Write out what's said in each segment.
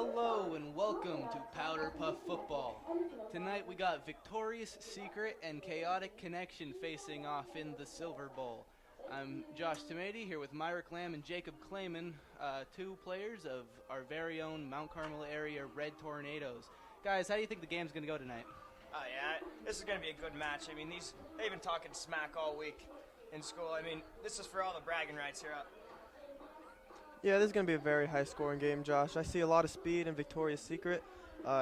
Hello and welcome to Powderpuff Football. Tonight we got Victorious Secret and Chaotic Connection facing off in the Silver Bowl. I'm Josh Tomady here with Myrick Lamb and Jacob Clayman, two players of our very own Mount Carmel area Red Tornadoes. Guys, how do you think the game's going to go tonight? Oh yeah, this is going to be a good match. I mean, they've been talking smack all week in school. I mean, this is for all the bragging rights here. Yeah, this is going to be a very high-scoring game, Josh. I see a lot of speed in Victoria's Secret.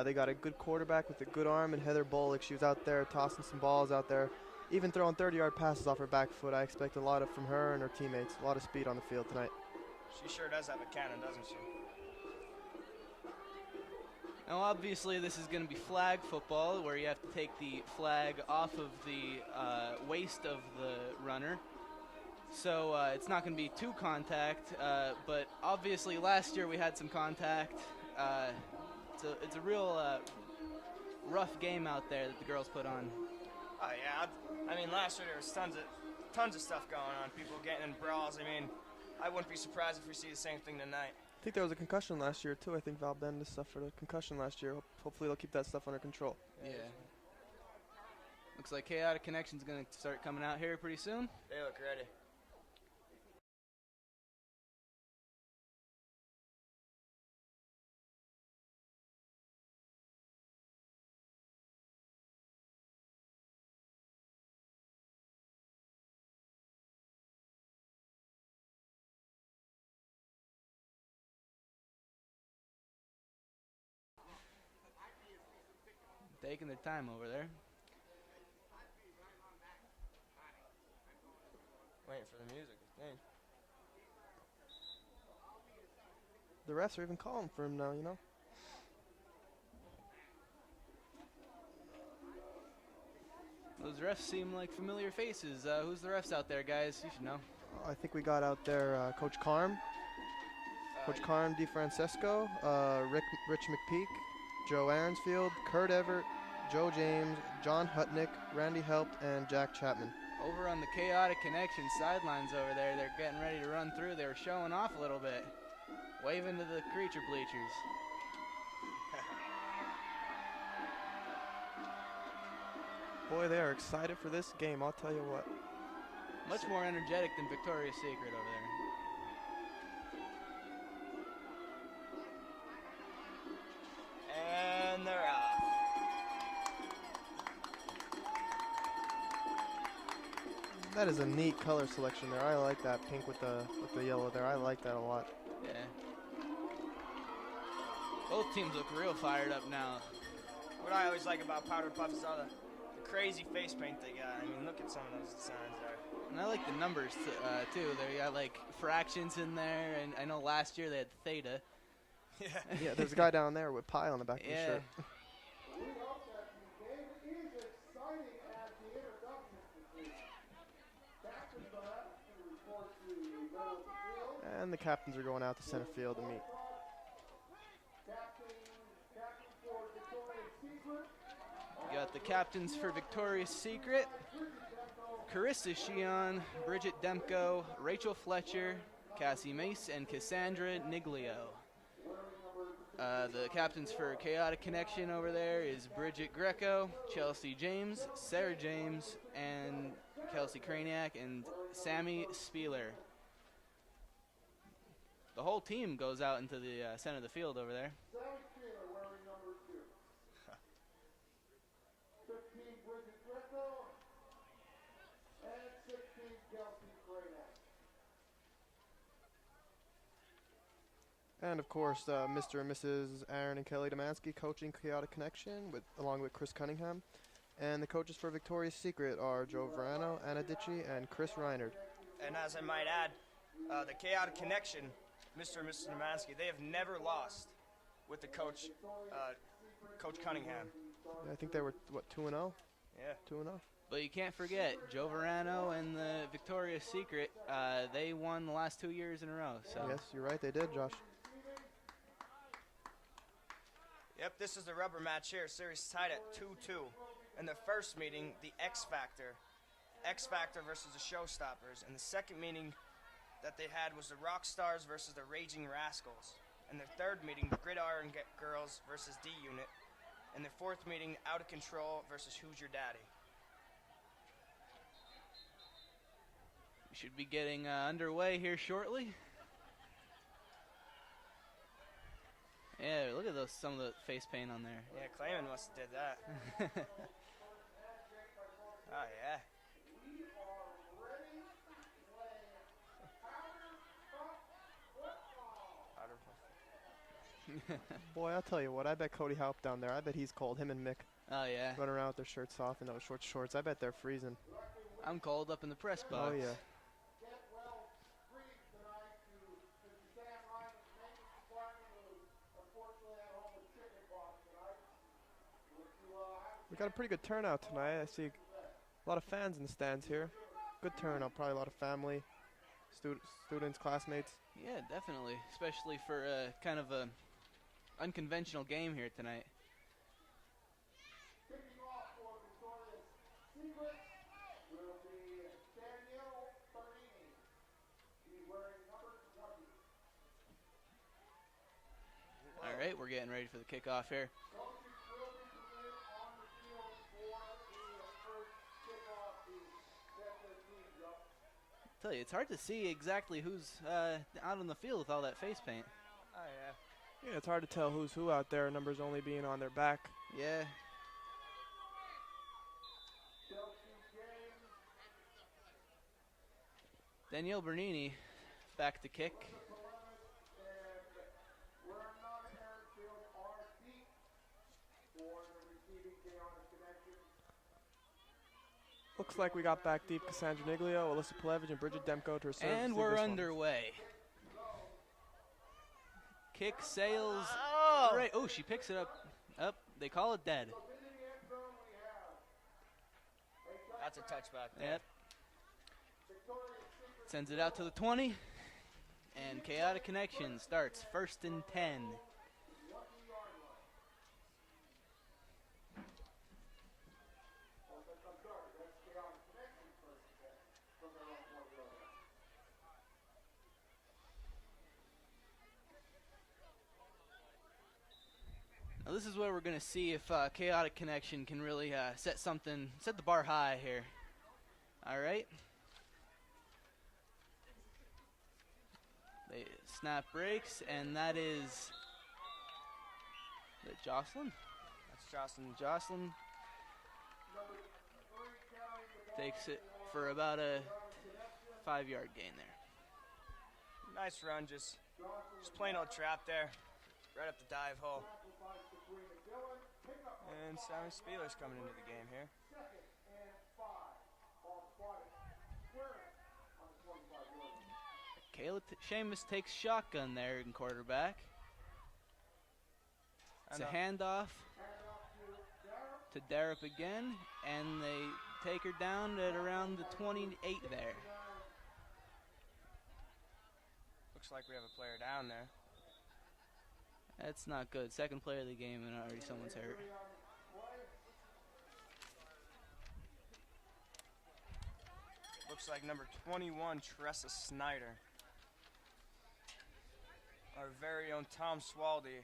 They got a good quarterback with a good arm, and Heather Bullock, she was out there tossing some balls out there, even throwing 30-yard passes off her back foot. I expect a lot from her and her teammates. A lot of speed on the field tonight. She sure does have a cannon, doesn't she? Now, obviously, this is going to be flag football, where you have to take the flag off of the waist of the runner. So it's not going to be two contact, but obviously last year we had some contact. It's a real rough game out there that the girls put on. Oh yeah, I mean last year there was tons of stuff going on. People getting in brawls. I mean, I wouldn't be surprised if we see the same thing tonight. I think there was a concussion last year too. I think Val Ben did stuff for the concussion last year. Hopefully they'll keep that stuff under control. Yeah. Looks like Chaotic Connection's going to start coming out here pretty soon. They look ready. Taking their time over there. Waiting for the music, I think. The refs are even calling for him now, you know. Those refs seem like familiar faces. Who's the refs out there, guys? You should know. I think we got out there Coach Carm, Coach Carm DeFrancesco, Rich McPeak, Joe Aronsfield, Kurt Everett, Joe James, John Hutnick, Randy Helpt, and Jack Chapman. Over on the Chaotic Connection sidelines over there, they're getting ready to run through. They were showing off a little bit, waving to the creature bleachers. Boy, they are excited for this game, I'll tell you what. Much more energetic than Victoria's Secret over there. And they're off. That is a neat color selection there. I like that pink with the yellow there. I like that a lot. Yeah. Both teams look real fired up now. What I always like about Powderpuff is all the crazy face paint they got. I mean, look at some of those designs there. And I like the numbers too. They got like fractions in there, and I know last year they had theta. Yeah. Yeah, there's a guy down there with pi on the back of his shirt. And the captains are going out to center field to meet. We got the captains for Victoria's Secret: Carissa Sheehan, Bridget Demko, Rachel Fletcher, Cassie Mace, and Cassandra Niglio. The captains for Chaotic Connection over there is Bridget Greco, Chelsea James, Sarah James, and Kelsey Kraniak, and Sammy Spieler. The whole team goes out into the center of the field over there. Sammy Spieler wearing number 2. 15, Bridget Greco. And 16, Kelsey Kraniak. And of course, Mr. and Mrs. Aaron and Kelly Demansky coaching Chaotic Connection, along with Chris Cunningham. And the coaches for Victoria's Secret are Joe Verano, Anna Ditchy, and Chris Reinard. And as I might add, the Chaotic Connection, Mr. and Mrs. Demansky, they have never lost with the coach, Coach Cunningham. I think they were, 2-0? Yeah. 2-0. But you can't forget, Joe Verano and the Victoria's Secret, they won the last 2 years in a row. So. Yes, you're right, they did, Josh. Yep, this is the rubber match here. Series tied at 2-2. In the first meeting, the X Factor versus the Showstoppers. And the second meeting that they had was the Rock Stars versus the Raging Rascals. In their third meeting, Gridiron Girls versus D Unit. In their fourth meeting, Out of Control versus Who's Your Daddy. We should be getting underway here shortly. Yeah, look at some of the face paint on there. Yeah, Clayman must have did that. Oh, yeah. Powderpuff. Boy, I'll tell you what, I bet Cody Haupt down there, I bet he's cold. Him and Mick Oh, yeah. running around with their shirts off and those short shorts. I bet they're freezing. I'm cold up in the press box. Oh, yeah. We got a pretty good turnout tonight. I see a lot of fans in the stands here. Good turnout, probably a lot of family, students, classmates. Yeah, definitely, especially for kind of a unconventional game here tonight. Kicking off for Victoria's Secret will be Danielle Bernini. She's wearing number 20. All right, we're getting ready for the kickoff here. Coaches will be permitted on the field for the first kickoff to set their teams up. I tell you, it's hard to see exactly who's out on the field with all that face paint. Oh, yeah. Yeah, it's hard to tell who's who out there, numbers only being on their back. Yeah. Danielle Bernini back to kick. Looks like we got back deep Cassandra Niglio, Alyssa Plevich, and Bridget Demko to her service. And we're underway. Kick sails. Oh! Right. Oh, she picks it up. Up. They call it dead. That's a touchback there. Yep. Sends it out to the 20. And Chaotic Connection starts 1st and 10. Now this is where we're going to see if Chaotic Connection can really set the bar high here. All right. They snap breaks, and that is Jocelyn. That's Jocelyn. Jocelyn takes it for about a 5-yard gain there. Nice run, just plain old trap there. Right up the dive hole. And Sammy Spieler's coming into the game here. Kayla Seamus takes shotgun there in quarterback. It's a handoff to Darup again, and they take her down at around the 28 there. Looks like we have a player down there. That's not good. Second player of the game, and already someone's hurt. Looks like number 21, Tressa Snyder. Our very own Tom Swaldy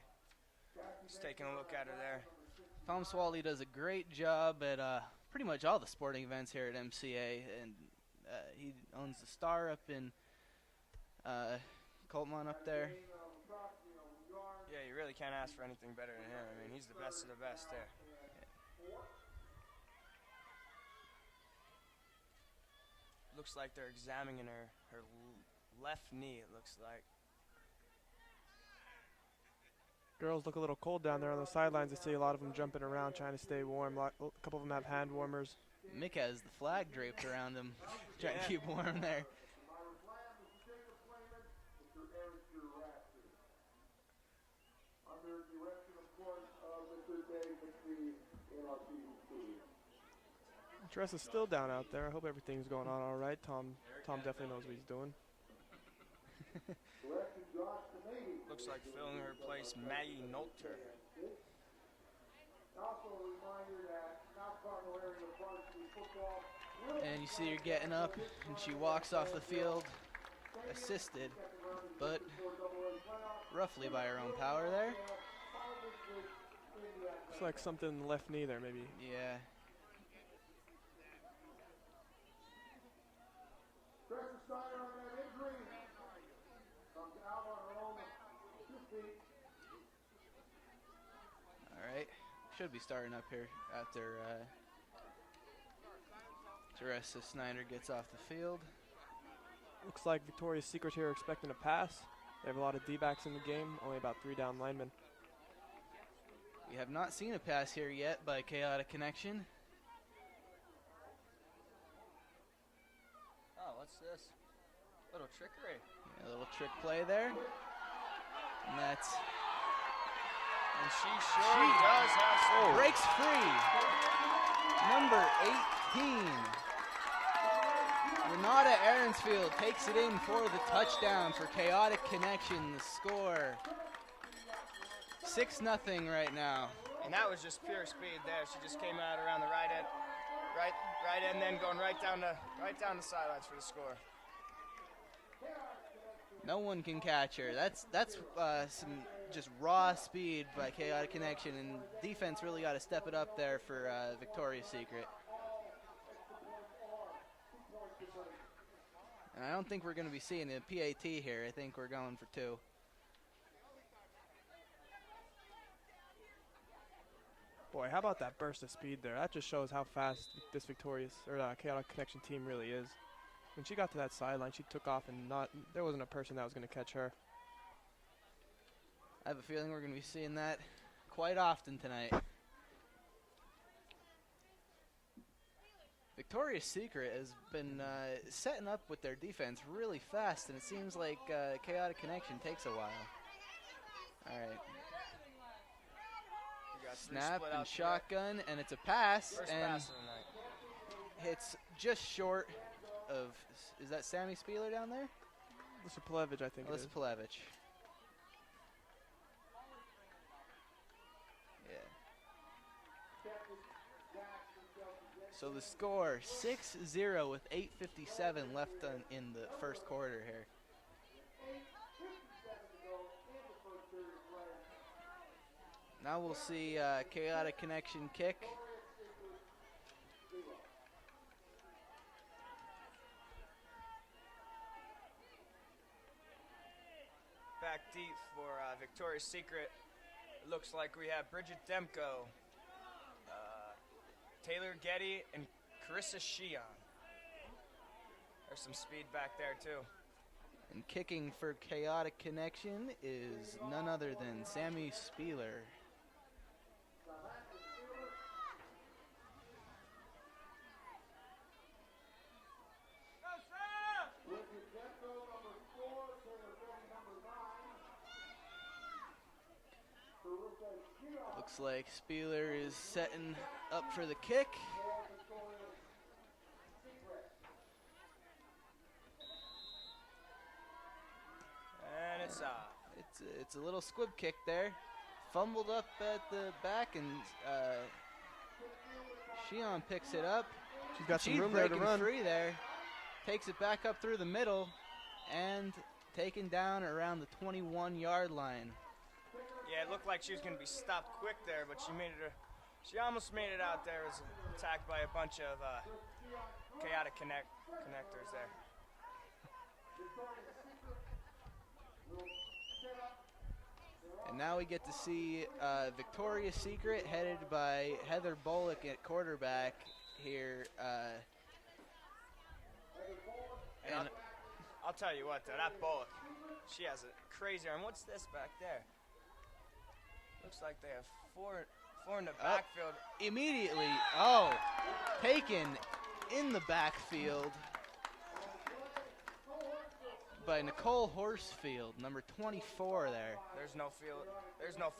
is taking a look at her there. Tom Swaldy does a great job at pretty much all the sporting events here at MCA, and he owns the Star up in Coltmont up there. Yeah, you really can't ask for anything better than him. I mean, he's the best of the best there. Looks like they're examining her left knee, it looks like. Girls look a little cold down there on the sidelines. I see a lot of them jumping around trying to stay warm. A couple of them have hand warmers. Mick has the flag draped around him, trying to keep warm there. Tressa's still down out there. I hope everything's going on all right. Tom definitely knows what he's doing. Looks like filling her place, Maggie Nolter. And you see her getting up, and she walks off the field. assisted, but roughly by her own power there. Looks like something in the left knee there, maybe. Yeah. Kristen Snyder on that injury. Comes out on her own 2 feet. All right. Should be starting up here after Teresa Snyder gets off the field. Looks like Victoria's Secret here expecting a pass. They have a lot of D-backs in the game, only about 3 down linemen. We have not seen a pass here yet by Chaotic Connection. Oh, what's this? Little trickery. A little trick play there. And that's And she sure does have some. breaks free. Number 18. Renata Aaronsfield takes it in for the touchdown for Chaotic Connection. The score 6-0 right now. And that was just pure speed there. She just came out around the right end, right end, then going right down the sidelines for the score. No one can catch her. That's some just raw speed by Chaotic Connection, and defense really got to step it up there for Victoria's Secret. And I don't think we're going to be seeing a PAT here. I think we're going for 2. Boy, how about that burst of speed there? That just shows how fast this Chaotic Connection team really is. When she got to that sideline, she took off, and there wasn't a person that was going to catch her. I have a feeling we're going to be seeing that quite often tonight. Victoria's Secret has been setting up with their defense really fast, and it seems like Chaotic Connection takes a while. All right. Snap and shotgun, and it's a pass, First and pass of the night. hits just short of, is that Sammy Spieler down there? Alyssa Palevich, I think it is. Alyssa Palevich. Yeah. So the score 6-0 with 8:57 left in the first quarter here. Now we'll see Chaotic Connection kick. Back deep for Victoria's Secret. It looks like we have Bridget Demko, Taylor Getty, and Carissa Sheehan. There's some speed back there too. And kicking for Chaotic Connection is none other than Sammy Spieler. Looks like Spieler is setting up for the kick. And it's off. It's a little squib kick there. Fumbled up at the back, and Sheehan picks it up. She's got some room there to run. Free there. Takes it back up through the middle and taken down around the 21-yard line. Yeah, it looked like she was going to be stopped quick there, but she almost made it out there. Was attacked by a bunch of Chaotic connectors there. And now we get to see Victoria's Secret headed by Heather Bullock at quarterback here. And I'll tell you what, though, that Bullock, she has a crazy arm. What's this back there? Looks like they have four in the backfield. Immediately, taken in the backfield by Nicole Horsfield, number 24 there. There's no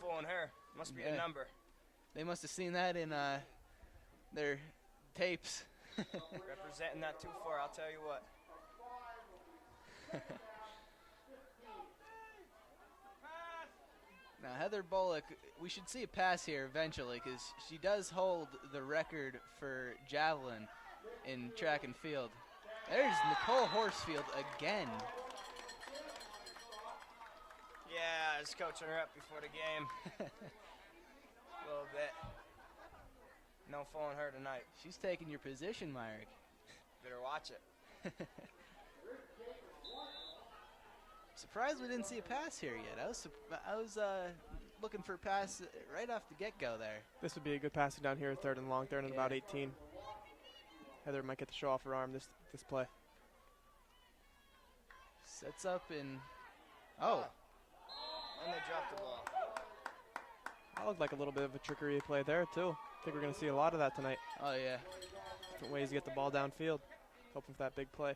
fooling her. Must be a number. They must have seen that in their tapes. Representing that 2-4, I'll tell you what. Now, Heather Bullock, we should see a pass here eventually because she does hold the record for javelin in track and field. There's Nicole Horsfield again. Yeah, I was coaching her up before the game. A little bit. No fooling her tonight. She's taking your position, Myrick. Better watch it. Surprised we didn't see a pass here yet. I was looking for a pass right off the get-go there. This would be a good passing down here, 3rd and long, 3rd and about 18. Heather might get to show off her arm this play. Sets up in. Oh. And they dropped the ball. That looked like a little bit of a trickery play there, too. I think we're going to see a lot of that tonight. Oh, yeah. Different ways to get the ball downfield. Hoping for that big play.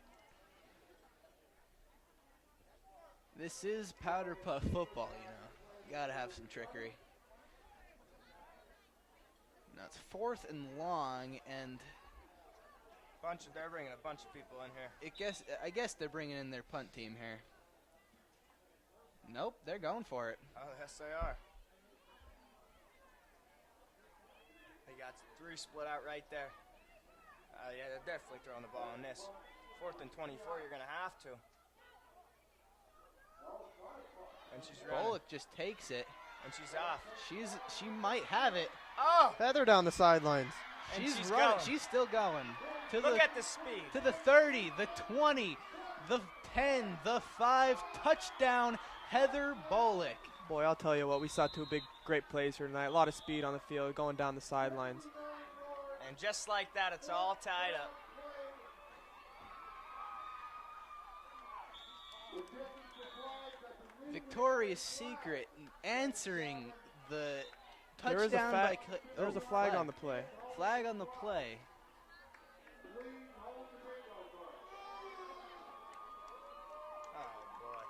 This is Powderpuff football, you know. You gotta have some trickery. Now it's 4th and long, and They're bringing a bunch of people in here. I guess they're bringing in their punt team here. Nope, they're going for it. Oh, yes, they are. They got 3 split out right there. Yeah, they're definitely throwing the ball on this. 4th and 24, you're going to have to. And she's running. Bullock just takes it. And she's off. She might have it. Oh! Heather down the sidelines. And She's she's running. going. She's still going. Look at the speed. To the 30, the 20, the 10, the 5, touchdown, Heather Bullock. Boy, I'll tell you what, we saw 2 great plays here tonight. A lot of speed on the field, going down the sidelines. And just like that, it's all tied up. Victoria's Secret answering the There is touchdown by there's a flag on the play. Flag on the play. Oh, boy.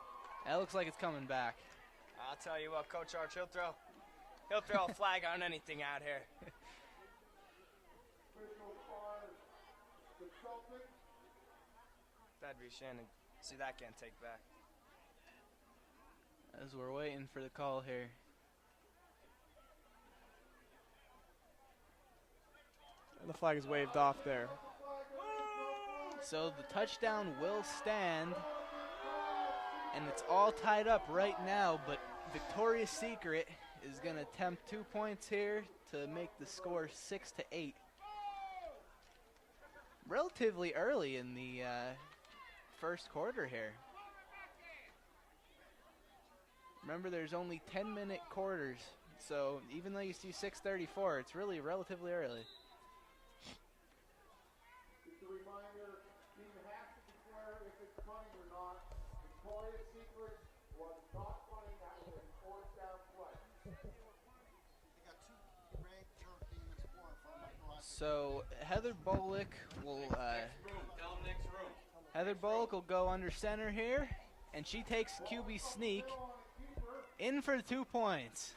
That looks like it's coming back. I'll tell you what, Coach Arch, he'll throw a flag on anything out here. That'd be Shannon. See, that can't take back. As we're waiting for the call here. And the flag is waved off there. So the touchdown will stand. And it's all tied up right now, but Victoria's Secret is going to attempt 2 points here to make the score 6-8. Relatively early in the first quarter here. Remember, there's only 10-minute quarters, so even though you see 6:34, it's really relatively early. Just a reminder, team has to declare if it's punting or not. Victoria's Secret was not punting. That was a 4th down play. They got 2 ranked turf demons, 4 from So Heather Bullock will go under center here, and she takes QB sneak in for 2 points.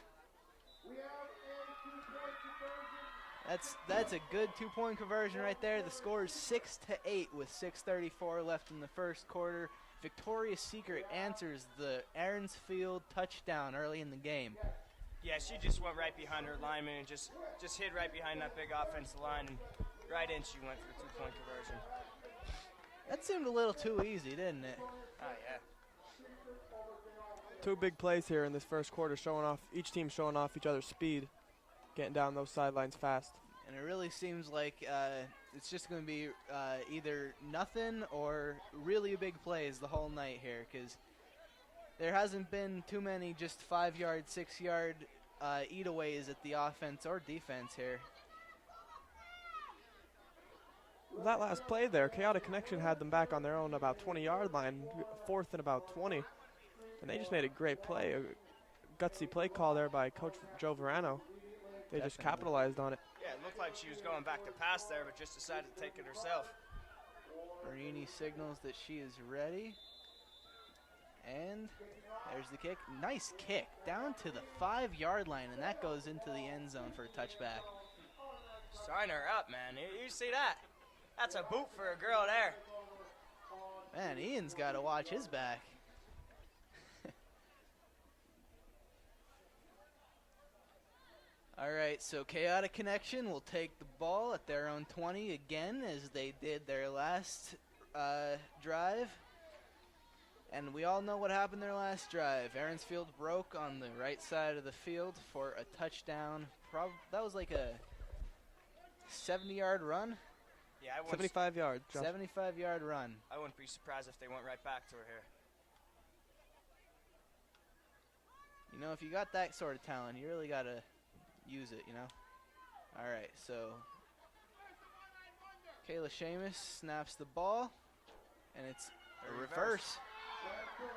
That's a good 2-point conversion right there. The score is 6-8 with 6:34 left in the first quarter. Victoria's Secret answers the Aaronsfield touchdown early in the game. Yeah, she just went right behind her lineman and just hid right behind that big offensive line, and right in she went for the 2-point conversion. That seemed a little too easy, didn't it? Oh, yeah. 2 big plays here in this first quarter, each team showing off each other's speed, getting down those sidelines fast. And it really seems like it's just going to be either nothing or really big plays the whole night here, because there hasn't been too many just 5-yard, 6-yard eataways at the offense or defense here. That last play there, Chaotic Connection had them back on their own about 20-yard line, 4th and about 20. And they just made a great play, a gutsy play call there by Coach Joe Verano. They just capitalized on it. Yeah, it looked like she was going back to pass there, but just decided to take it herself. Marini signals that she is ready. And there's the kick. Nice kick down to the 5-yard line, and that goes into the end zone for a touchback. Sign her up, man. You see that? That's a boot for a girl there. Man, Ian's got to watch his back. All right, so Chaotic Connection will take the ball at their own 20 again, as they did their last drive. And we all know what happened their last drive. Aaronsfield broke on the right side of the field for a touchdown. That was like a 70-yard run. Yeah, I wouldn't 75 yards. 75-yard run. I wouldn't be surprised if they went right back to her here. You know, if you got that sort of talent, you really got to use it, you know? All right, so Kayla Sheamus snaps the ball, and it's a reverse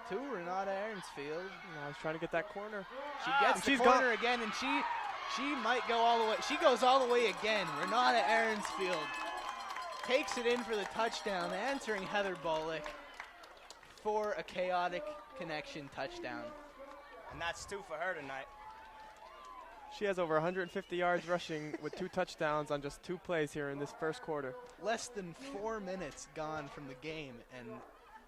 to Renata Aaronsfield. I was trying to get that corner. She gets the she's corner again, and she might go all the way. She goes all the way again. Renata Aaronsfield takes it in for the touchdown, answering Heather Bullock for a chaotic connection touchdown. And that's 2 for her tonight. She has over 150 yards rushing with 2 touchdowns on just 2 plays here in this first quarter. Less than 4 minutes gone from the game, and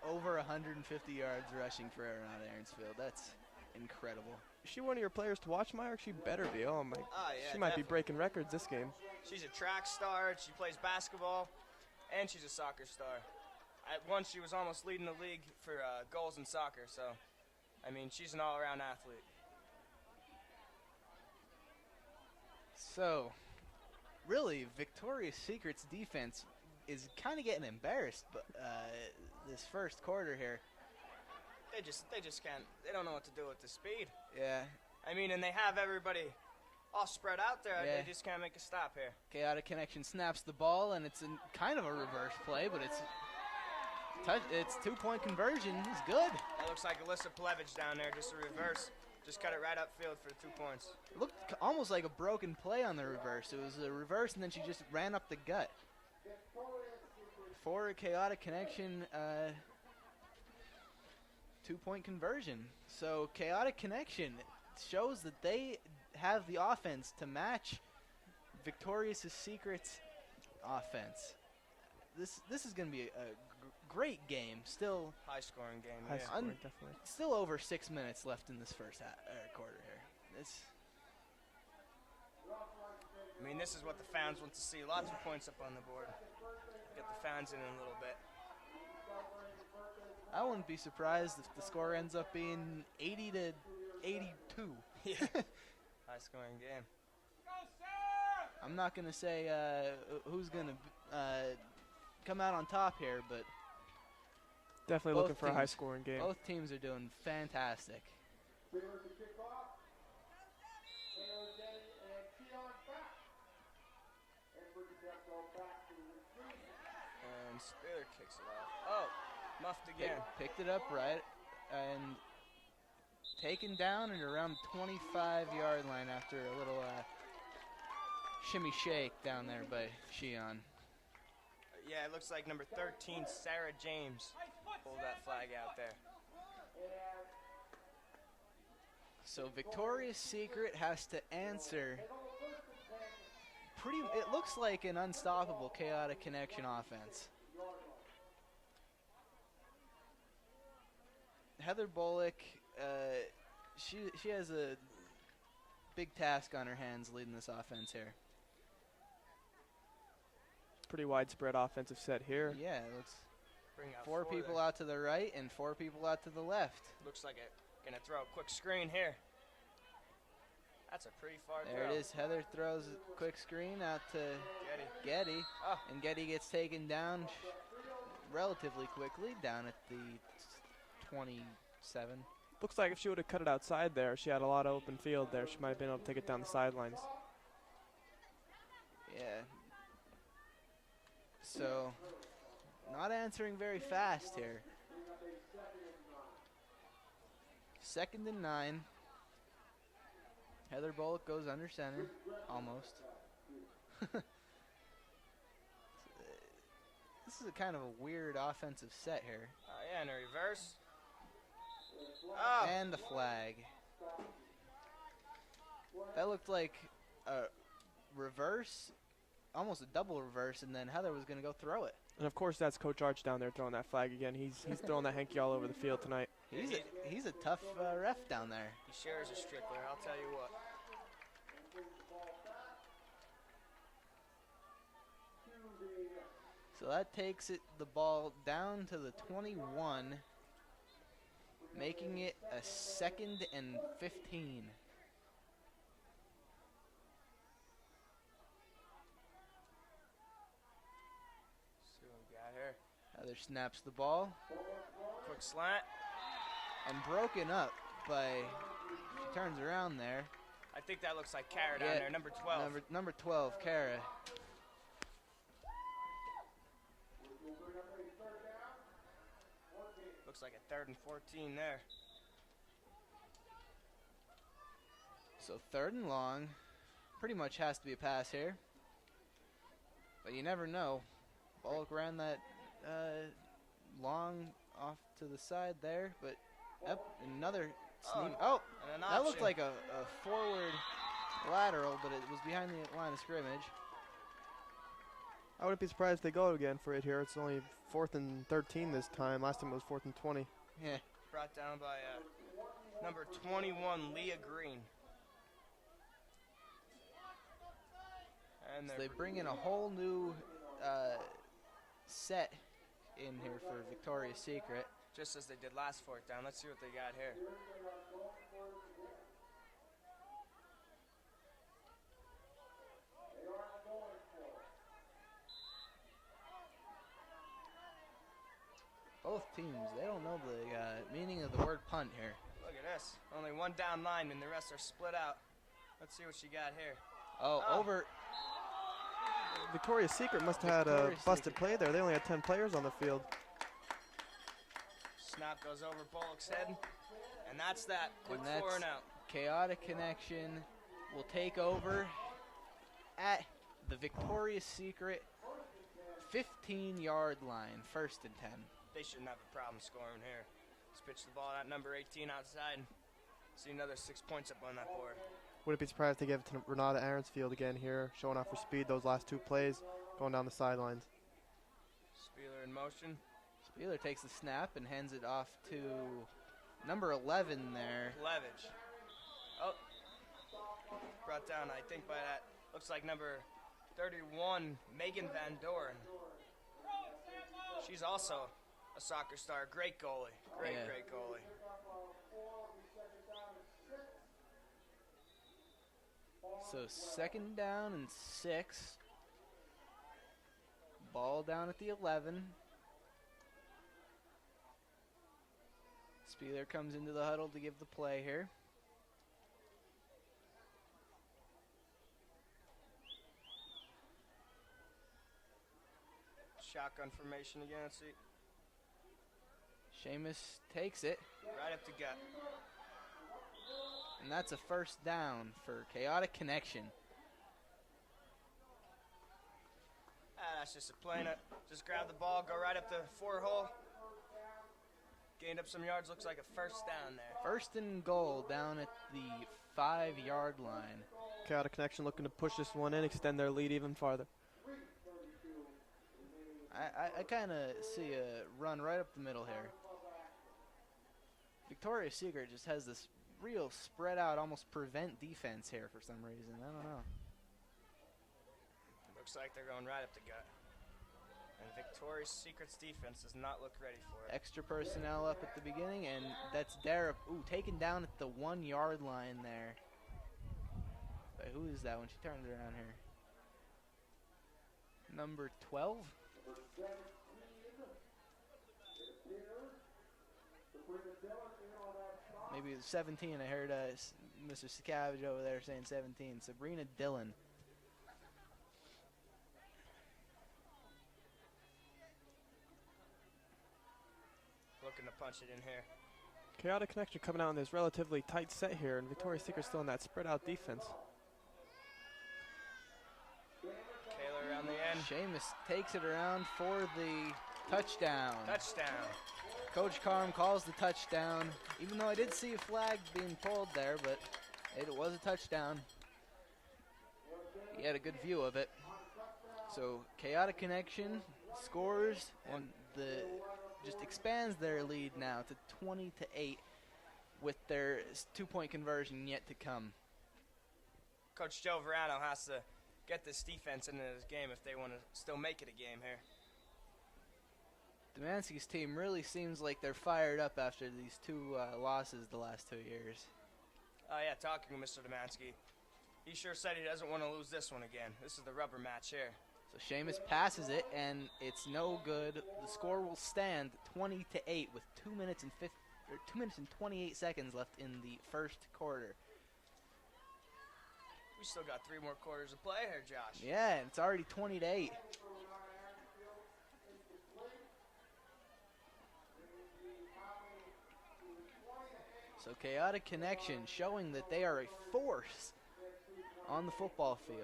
over 150 yards rushing for Renata Aaronsfield. That's incredible. Is she one of your players to watch, Meyer? She better be. Oh my! Yeah, she might definitely be breaking records this game. She's a track star. She plays basketball, and she's a soccer star. At once, she was almost leading the league for goals in soccer. So, I mean, she's an all-around athlete. So, really, Victoria's Secret's defense is kind of getting embarrassed, but this first quarter here. They just can't. They don't know what to do with the speed. Yeah. I mean, and they have everybody all spread out there. Yeah. They just can't make a stop here. Chaotic Connection snaps the ball, and it's kind of a reverse play, but it's 2-point conversion. It's good. That looks like Alyssa Plevich down there, just a reverse. Just cut it right upfield for 2 points. It looked almost like a broken play on the reverse. It was a reverse, and then she just ran up the gut. For a Chaotic Connection, 2-point conversion. So Chaotic Connection shows that they have the offense to match Victoria's Secret's offense. This is going to be a great game. Still High-scoring game. High Yeah. scoring, definitely. Still over 6 minutes left in this first quarter here. I mean, this is what the fans want to see. Lots of points up on the board. Get the fans in a little bit. I wouldn't be surprised if the score ends up being 80-82. Yeah. High-scoring game. I'm not going to say who's going to come out on top here, but Definitely both looking for a teams- high-scoring game. both teams are doing fantastic. Clear the kickoff. Taylor Denny and Keon back. And Bridget Demko back to retrieve. And Spiller kicks it off. Oh, muffed again. Picked it up right and taken down at around 25-yard line after a little shimmy shake down there by Shion. Yeah, it looks like number 13, Sarah James, pulled that flag out there. So Victoria's Secret has to answer it looks like an unstoppable Chaotic Connection offense. Heather Bullock, she has a big task on her hands leading this offense here. Pretty widespread offensive set here. Yeah, it looks Bring out 4 people there. out to the right and 4 people out to the left. Looks like it. Gonna throw a quick screen here. That's a pretty far There throw. it is. Heather throws a quick screen out to Getty. Getty, Oh. and Getty gets taken down relatively quickly, down at the 27. Looks like if she would have cut it outside there, she had a lot of open field there. She might have been able to take it down the sidelines. Yeah. So, not answering very fast here. 2nd and 9. Heather Bullock goes under center, almost. This is a kind of a weird offensive set here. Yeah, and a reverse. Oh, And the flag. That looked like a reverse, almost a double reverse, and then Heather was going to go throw it. And of course, that's Coach Arch down there throwing that flag again. He's throwing that hanky all over the field tonight. He's a tough ref down there. he shares a strickler, I'll tell you what. So that takes the ball down to the 21. making it a 2nd and 15. See what we got here. Heather snaps the ball Quick slant. and broken up by, she turns around there. I think that looks like Kara down Yeah, there, number 12. Number 12, Kara. Looks like a 3rd and 14 there. So 3rd and long. Pretty much has to be a pass here. But you never know. Bullock ran that long off to the side there, but another sneak. Oh, And an that looked option. like a forward lateral, but it was behind the line of scrimmage. I wouldn't be surprised if they go again for it here. It's only 4th and 13 this time. Last time it was 4th and 20. Yeah. Brought down by number 21, Leah Green. And So they're they bring in a whole new set in here for Victoria's Secret. just as they did last 4th down. Let's see what they got here. Both teams, they don't know the meaning of the word punt here. Look at this. Only one down lineman. The rest are split out. Let's see what she got here. Oh, Oh. over. Victoria's Secret must have had a Victoria's busted Secret. play there. They only had 10 players on the field. Snap goes over Bullock's head. And that's that. Quick And that's 4 and out. Chaotic Connection will take over at the Victoria's Secret 15-yard line, 1st and 10. They shouldn't have a problem scoring here. Let's pitch the ball at number 18 outside. See another 6 points up on that board. Wouldn't be surprised if they gave it to Renata Aaronsfield again here, showing off her speed those last 2 plays, going down the sidelines. Spieler in motion. Spieler takes the snap and hands it off to number 11 there. Levitch. Oh. Brought down, I think, by that. Looks like number 31, Megan Van Doren. She's also a soccer star. Great goalie. Great goalie. So 2nd down and 6. Ball down at the 11. Spieler comes into the huddle to give the play here. Shotgun formation again. Let's see. Seamus takes it, Right up the gut. and that's a 1st down for Chaotic Connection. That's just a play. Just grab the ball, go right up the 4 hole. Gained up some yards. Looks like a 1st down there. 1st and goal down at the 5-yard line. Chaotic Connection looking to push this one in, extend their lead even farther. I kind of see a run right up the middle here. Victoria's Secret just has this real spread out, almost prevent defense here for some reason. I don't know. Looks like they're going right up the gut. And Victoria's Secret's defense does not look ready for it. Extra personnel up at the beginning, and that's Dara. Ooh, taken down at the 1-yard line there. But who is that when she turns around here? Number 12? Maybe it was 17. I heard Mr. Sakavage over there saying 17. Sabrina Dillon. Looking to punch it in here. Chaotic Connection coming out in this relatively tight set here, and Victoria's Secret still in that spread out defense. Taylor around the end. Seamus takes it around for the touchdown. Touchdown. Coach Carm calls the touchdown, even though I did see a flag being pulled there, but it was a touchdown. He had a good view of it. So Chaotic Connection scores, and just expands their lead now to 20-8 with their 2-point conversion yet to come. Coach Joe Verano has to get this defense into this game if they want to still make it a game here. Demansky's team really seems like they're fired up after these two losses the last 2 years. Oh, yeah, talking to Mr. Demansky. He sure said he doesn't want to lose this one again. This is the rubber match here. So Seamus passes it, and it's no good. The score will stand 20-8 with 2 minutes and 28 seconds left in the first quarter. We still got 3 more quarters to play here, Josh. Yeah, it's already 20-8. So Chaotic Connection showing that they are a force on the football field.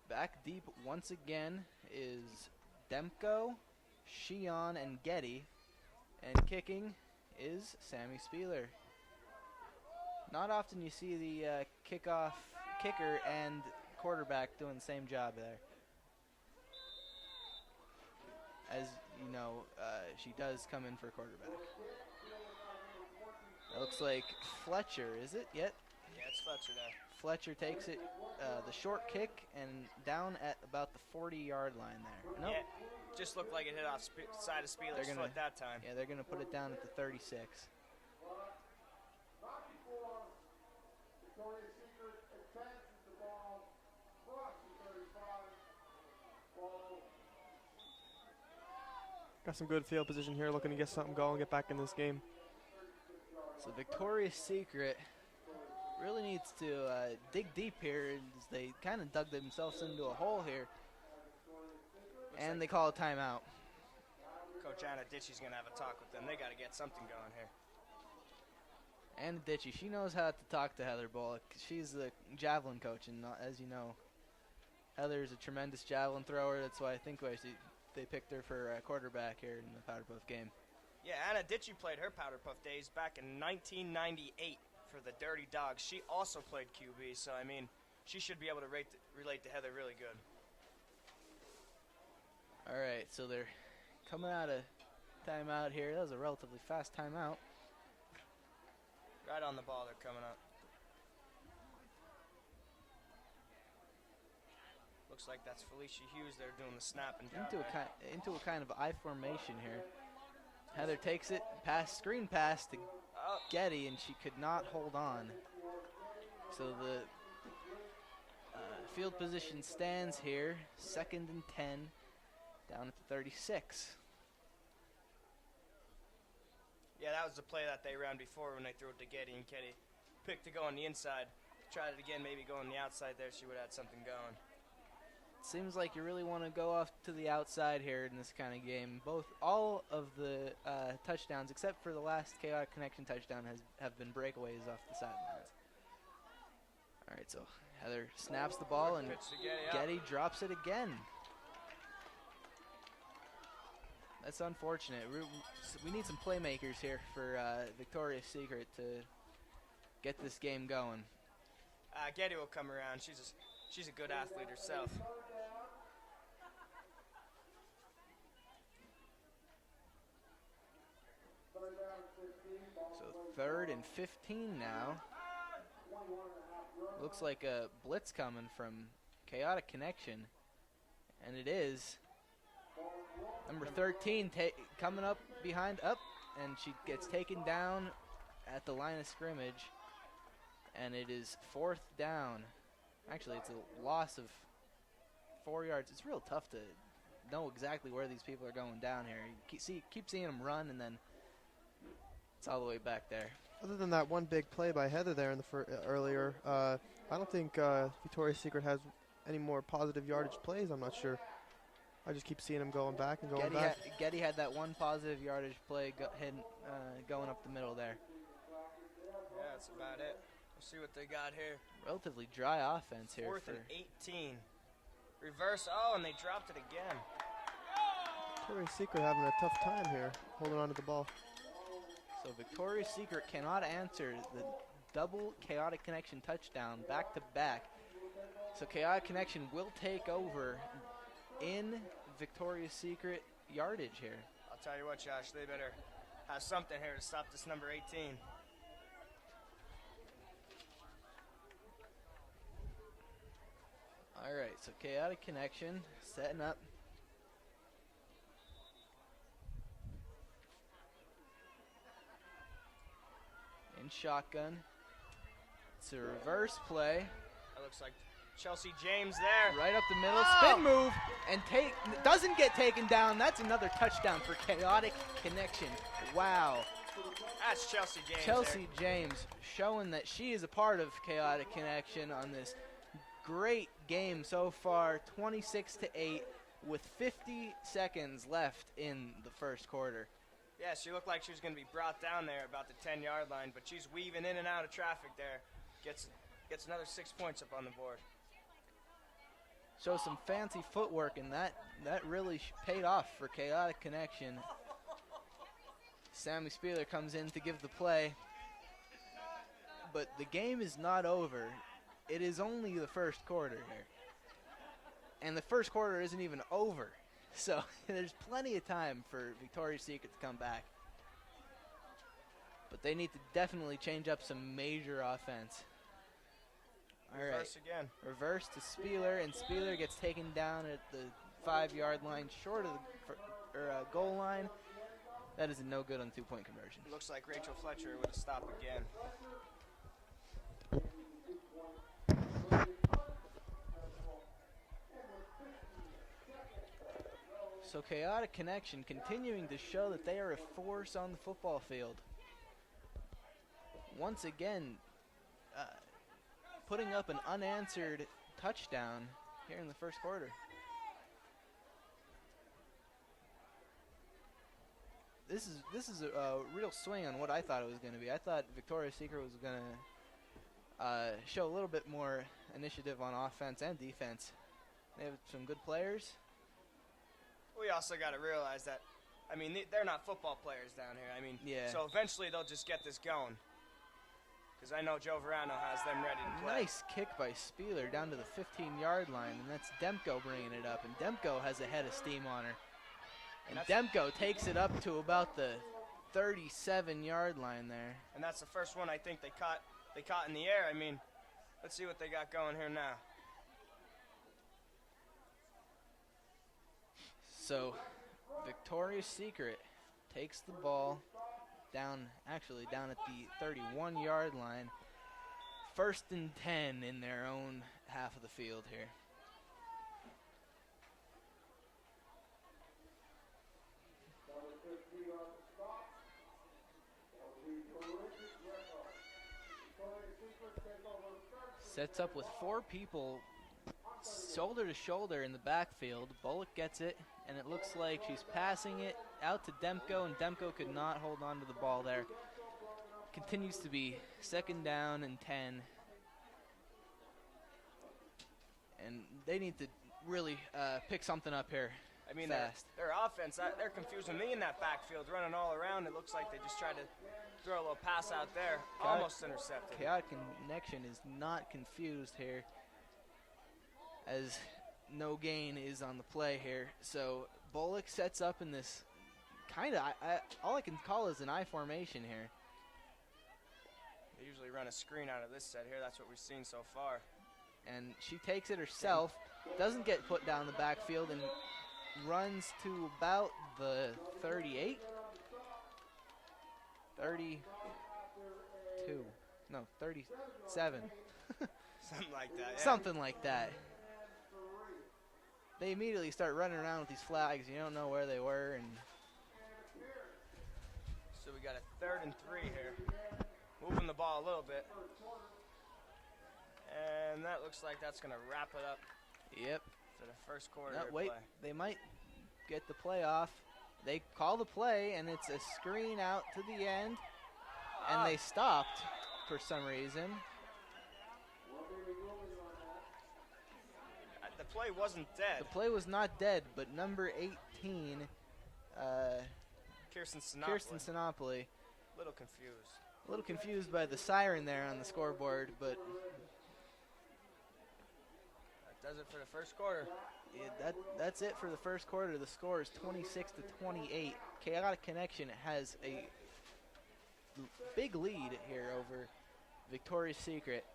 Back deep once again is Demko, Shion, and Getty. And kicking is Sammy Spieler. Not often you see the kicker and quarterback doing the same job there. As you know, she does come in for quarterback. It looks like Fletcher, is it? Yet? Yeah, it's Fletcher there. Fletcher takes it, the short kick, and down at about the 40-yard line there. Nope. Yeah, just looked like it hit off side of Spieler's foot that time. Yeah, they're going to put it down at the 36. Got some good field position here, looking to get something going, get back in this game. So Victoria's Secret really needs to dig deep here, as they kind of dug themselves into a hole here. And they call a timeout. Coach Anna Ditchy's going to have a talk with them. They got to get something going here. Anna Ditchy, she knows how to talk to Heather Bullock. She's the javelin coach, and as you know, Heather is a tremendous javelin thrower. That's why I think they picked her for quarterback here in the Powderpuff game. Yeah, Anna Ditchy played her Powderpuff days back in 1998 for the Dirty Dogs. She also played QB, so, I mean, she should be able to relate to Heather really good. All right, so they're coming out of timeout here. That was a relatively fast timeout. Right on the ball, they're coming up. Looks like that's Felicia Hughes there doing the snap and down into a kind of I formation here. Heather takes it, screen pass to Getty, and she could not hold on. So the field position stands here, 2nd and 10, down at the 36. Yeah, that was the play that they ran before when they threw it to Getty, and Getty picked to go on the inside. Tried it again, maybe go on the outside there, she would have had something going. Seems like you really want to go off to the outside here in this kind of game. All of the touchdowns, except for the last Chaotic Connection touchdown, have been breakaways off the sidelines. All right, so Heather snaps the ball, and Getty drops it again. That's unfortunate. We need some playmakers here for Victoria's Secret to get this game going. Getty will come around. She's a good athlete herself. So 3rd and 15 now. Looks like a blitz coming from Chaotic Connection. And it is. Number 13 coming up behind, and she gets taken down at the line of scrimmage. And it is 4th down. Actually, it's a loss of 4 yards. It's real tough to know exactly where these people are going down here. You keep seeing them run, and then it's all the way back there. Other than that one big play by Heather there in the earlier, I don't think Victoria's Secret has any more positive yardage plays. I'm not sure. I just keep seeing them going back and going back. Getty had that one positive yardage play going up the middle there. Yeah, that's about it. We'll see what they got here. Relatively dry offense here. 4th and 18. Reverse. And they dropped it again. Victoria's Secret having a tough time here, holding on to the ball. So Victoria's Secret cannot answer the double Chaotic Connection touchdown back-to-back. So Chaotic Connection will take over in Victoria's Secret yardage here. I'll tell you what, Josh, they better have something here to stop this number 18. All right, so Chaotic Connection setting up. In shotgun. It's a reverse play. That looks like Chelsea James there. Right up the middle, Oh! spin move, and doesn't get taken down. That's another touchdown for Chaotic Connection. Wow. That's Chelsea James. Chelsea James showing that she is a part of Chaotic Connection on this great game so far, 26-8 with 50 seconds left in the first quarter. Yeah, she looked like she was going to be brought down there about the 10-yard line, but she's weaving in and out of traffic there. Gets another 6 points up on the board. Shows some fancy footwork, and that really paid off for Chaotic Connection. Sammy Spieler comes in to give the play. But the game is not over. It is only the first quarter here. And the first quarter isn't even over. So there's plenty of time for Victoria's Secret to come back. But they need to definitely change up some major offense. All right. Reverse again. Reverse to Spieler, and Spieler gets taken down at the 5-yard line, short of the goal line. That is a no good on 2-point conversion. Looks like Rachel Fletcher with a stop again. So Chaotic Connection continuing to show that they are a force on the football field. Once again, putting up an unanswered touchdown here in the first quarter. This is a real swing on what I thought it was going to be. I thought Victoria's Secret was going to show a little bit more initiative on offense and defense. They have some good players. We also got to realize that, I mean, they're not football players down here. I mean, yeah. So eventually they'll just get this going. Because I know Joe Verano has them ready to play. Nice kick by Spieler down to the 15-yard line, and that's Demko bringing it up. And Demko has a head of steam on her. And Demko takes it up to about the 37-yard line there. And that's the first one I think they caught in the air. I mean, let's see what they got going here now. So Victoria's Secret takes the ball down at the 31-yard line. 1st and 10 in their own half of the field here. Sets up with 4 people shoulder to shoulder in the backfield. Bullock gets it, and it looks like she's passing it out to Demko, and Demko could not hold on to the ball there. Continues to be 2nd down and 10. And they need to really pick something up here. I mean, fast. Their offense, they're confusing me in that backfield, running all around. It looks like they just tried to throw a little pass out there, almost intercepted. Chaotic Connection is not confused here, as no gain is on the play here. So Bullock sets up in this kind of, all I can call is an I formation here. They usually run a screen out of this set here. That's what we've seen so far. And she takes it herself, doesn't get put down the backfield, and runs to about the 38. 32. No, 37. Something like that, yeah. Something like that. They immediately start running around with these flags. You don't know where they were. And so we got a 3rd and 3 here. Moving the ball a little bit. And that looks like that's going to wrap it up. Yep. For the first quarter. Wait, play. They might get the play off. They call the play, and it's a screen out to the end. And they stopped for some reason. The play wasn't dead. The play was not dead, but number 18, Kirsten Sinopoli. A little confused by the siren there on the scoreboard, but that does it for the first quarter. Yeah, that's it for the first quarter. The score is 26-28. Chaotic Connection has a big lead here over Victoria's Secret.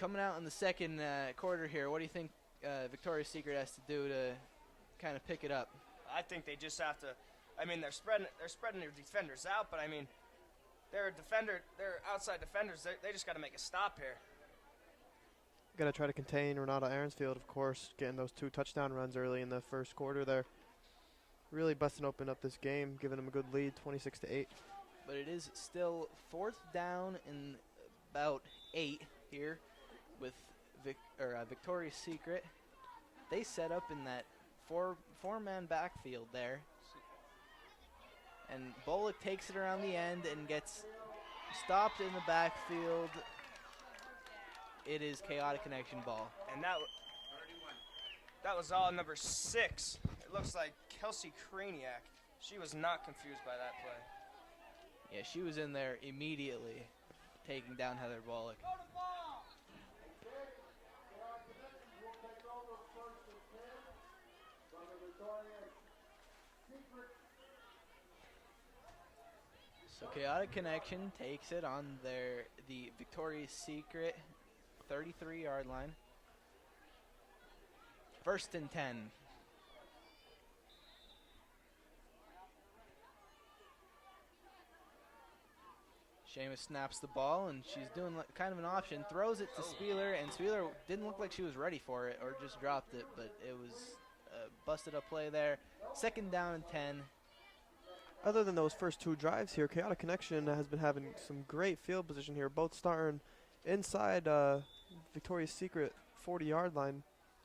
coming out in the second quarter here, what do you think Victoria's Secret has to do to kind of pick it up? I think they just have to. I mean, they're spreading their defenders out, but I mean, they're outside defenders. They just got to make a stop here. Got to try to contain Renata Aronsfield, of course, getting those 2 touchdown runs early in the first quarter there. Really busting open up this game, giving them a good lead, 26-8. But it is still 4th down and about 8 here with Victoria's Secret. They set up in that four-man backfield there. And Bullock takes it around the end and gets stopped in the backfield. It is chaotic connection ball. And that was all number 6. It looks like Kelsey Kraniak. She was not confused by that play. Yeah, she was in there immediately, taking down Heather Bullock. So Chaotic Connection takes it on the Victoria's Secret 33-yard line. 1st and 10. Seamus snaps the ball, and she's doing kind of an option. Throws it to Spieler, and Spieler didn't look like she was ready for it or just dropped it, but it was a busted up play there. 2nd down and 10. Other than those first 2 drives here, Chaotic Connection has been having some great field position here, both starting inside Victoria's Secret 40-yard line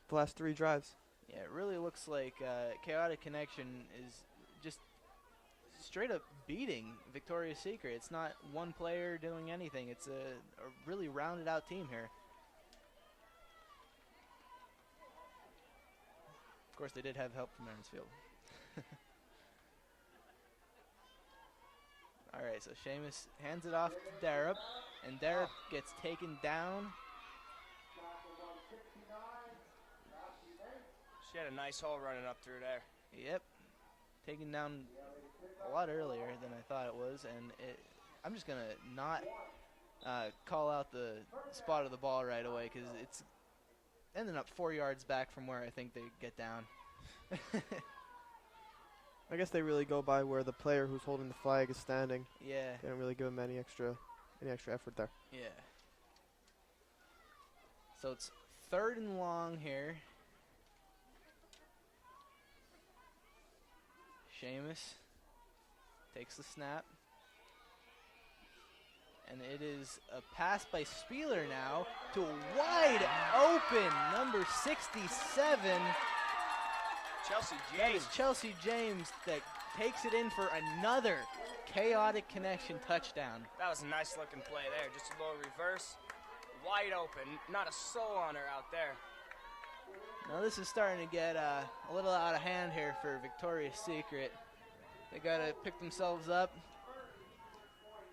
the last 3 drives. Yeah, it really looks like Chaotic Connection is just straight up beating Victoria's Secret. It's not one player doing anything. It's a really rounded out team here. Of course, they did have help from Evansfield. All right, so Seamus hands it off to Darup, and Darup gets taken down. She had a nice hole running up through there. Yep, taken down a lot earlier than I thought it was, and I'm just going to not call out the spot of the ball right away because it's ending up 4 yards back from where I think they get down. I guess they really go by where the player who's holding the flag is standing. Yeah. They don't really give him any extra effort there. Yeah. So it's 3rd and long here. Seamus takes the snap. And it is a pass by Spieler now to a wide open number 67. Chelsea That James. is Chelsea James that takes it in for another Chaotic Connection touchdown. That was a nice looking play there. Just a little reverse. Wide open. Not a soul on her out there. Now this is starting to get a little out of hand here for Victoria's Secret. They got to pick themselves up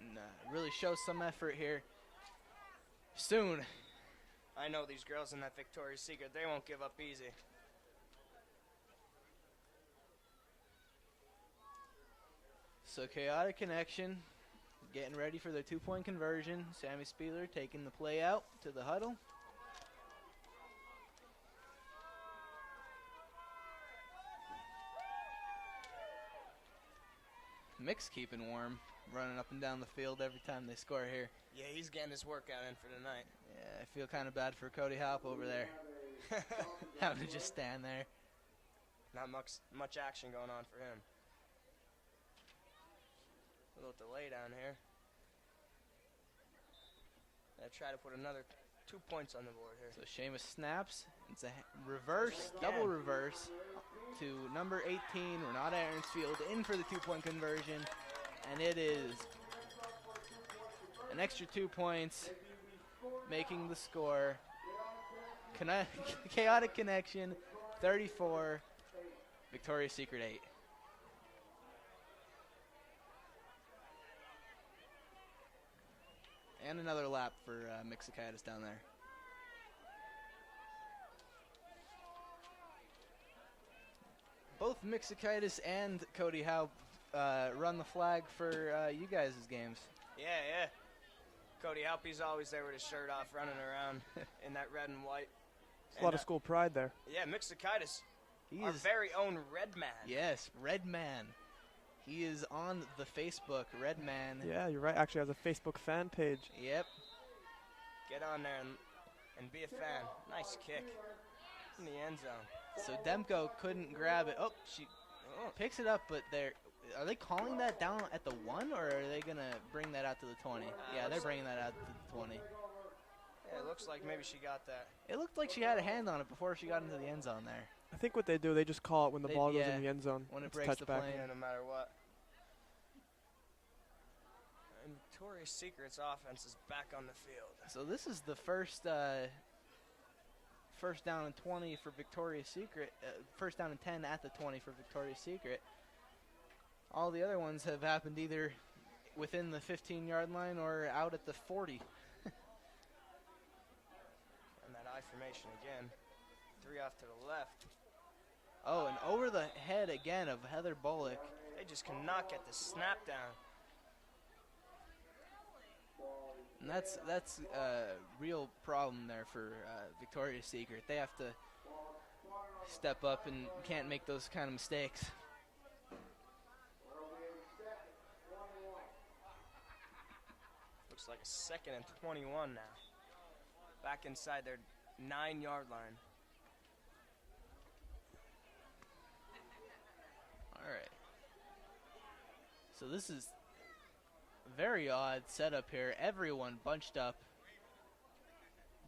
and really show some effort here soon. I know these girls in that Victoria's Secret. They won't give up easy. So Chaotic Connection getting ready for their 2-point conversion. Sammy Spieler taking the play out to the huddle. Mick's keeping warm, running up and down the field every time they score here. Yeah, he's getting his workout in for tonight. Yeah, I feel kind of bad for Cody Haup over there. Having to just stand there. Not much action going on for him. A little delay down here. I try to put another 2 points on the board here. So Seamus snaps. It's a reverse, double reverse to number 18, Renata Aronsfield, in for the 2-point conversion. And it is an extra 2 points, making the score. Chaotic Connection, 34, Victoria's Secret 8. And another lap for Mixakaitis down there. Both Mixakaitis and Cody Haup run the flag for you guys' games. Yeah. Cody Halp, he's always there with his shirt off, running around in that red and white. There's a lot of school pride there. Yeah, Mixokitis, He our is, very own Red Man. yes, Red Man. He is on the Facebook, Red Man. Yeah, you're right. Actually has a Facebook fan page. Yep. Get on there and be a fan. Nice kick in the end zone. So Demko couldn't grab it. Oh, she picks it up, but are they calling that down at the 1, or are they going to bring that out to the 20? Yeah, they're bringing that out to the 20. Yeah, it looks like maybe she got that. It looked like she had a hand on it before she got into the end zone there. I think what they do, they just call it when the ball goes in the end zone. When it It's breaks the touchback. plane. Yeah, no matter what. And Victoria's Secret's offense is back on the field. So this is the first down and 20 for Victoria's Secret. First down and 10 at the 20 for Victoria's Secret. All the other ones have happened either within the 15-yard line or out at the 40. And that I formation again. 3 off to the left. Oh, and over the head again of Heather Bullock. They just cannot get the snap down. And that's a real problem there for Victoria's Secret. They have to step up and can't make those kind of mistakes. Looks like a 2nd and 21 now. Back inside their 9-yard line. All right. So this is a very odd setup here. Everyone bunched up.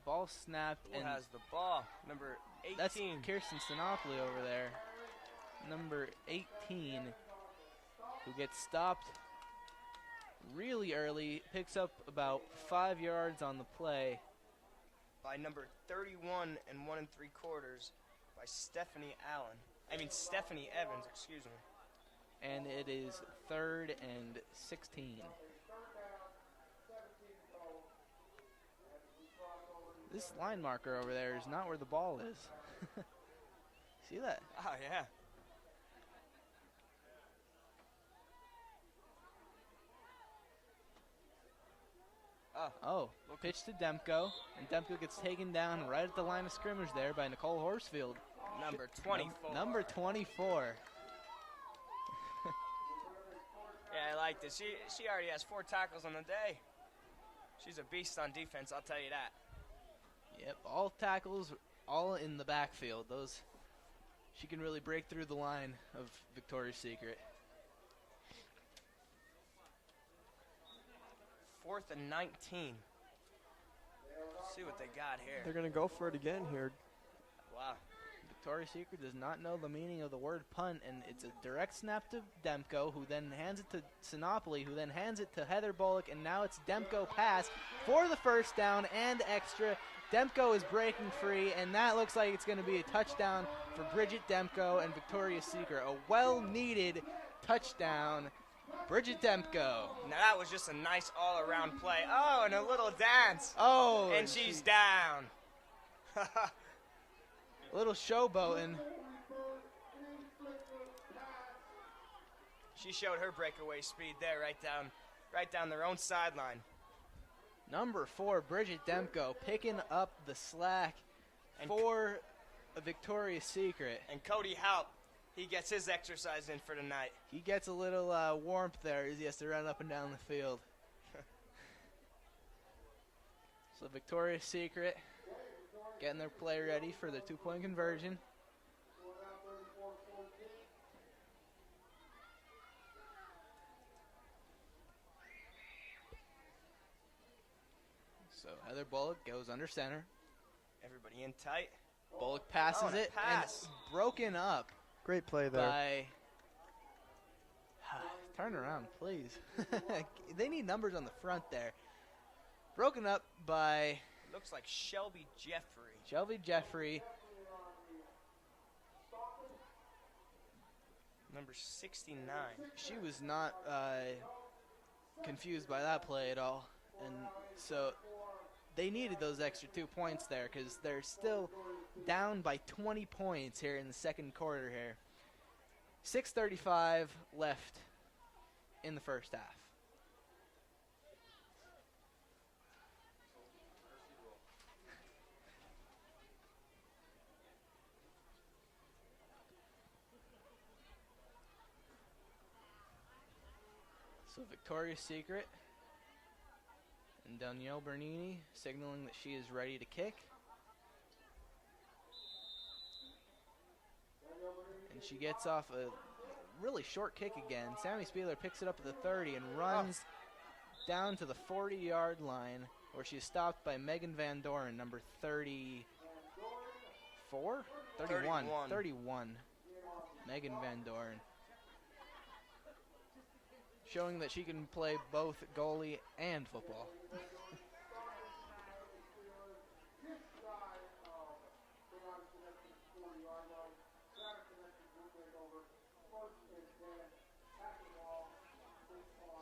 Ball snapped. Who and has the ball? Number 18. that's Kirsten Sinopoli over there. Number 18, who gets stopped really early, picks up about 5 yards on the play. By number 31 and 1 3/4 by Stephanie Evans, excuse me. And it is 3rd and 16. This line marker over there is not where the ball is. See that? Oh, yeah. Oh, pitch to Demko, and Demko gets taken down right at the line of scrimmage there by Nicole Horsfield. Number 24. Number 24. Yeah, I like this. She already has 4 tackles on the day. She's a beast on defense, I'll tell you that. Yep, all tackles, all in the backfield. She can really break through the line of Victoria's Secret. 4th and 19. Let's see what they got here. They're going to go for it again here. Wow. Victoria's Secret does not know the meaning of the word punt, and it's a direct snap to Demko, who then hands it to Sinopoli, who then hands it to Heather Bullock, and now it's Demko pass for the first down and extra. Demko is breaking free, and that looks like it's going to be a touchdown for Bridget Demko and Victoria's Secret. A well-needed touchdown. Bridget Demko. Now that was just a nice all-around play. Oh, and a little dance. Oh, And she's down. little showboating. She showed her breakaway speed there, right down their own sideline. Number 4, Bridget Demko, picking up the slack for a Victoria's Secret. And Cody Halp, he gets his exercise in for tonight. He gets a little warmth there as he has to run up and down the field. So Victoria's Secret getting their play ready for their 2-point conversion. So Heather Bullock goes under center. Everybody in tight. Bullock passes and a it pass. and broken up Great play there. by... Turn around, please. They need numbers on the front there. Broken up by Looks like Shelby Jeffrey. Shelby Jeffrey. Number 69. She was not confused by that play at all. And so they needed those extra 2 points there because they're still down by 20 points here in the second quarter here. 6:35 left in the first half. So Victoria's Secret and Danielle Bernini signaling that she is ready to kick. And she gets off a really short kick again. Sammy Spieler picks it up at the 30 and runs down to the 40-yard line, where she's stopped by Megan Van Doren, number 34? 31. 31. Megan Van Doren. Showing that she can play both goalie and football.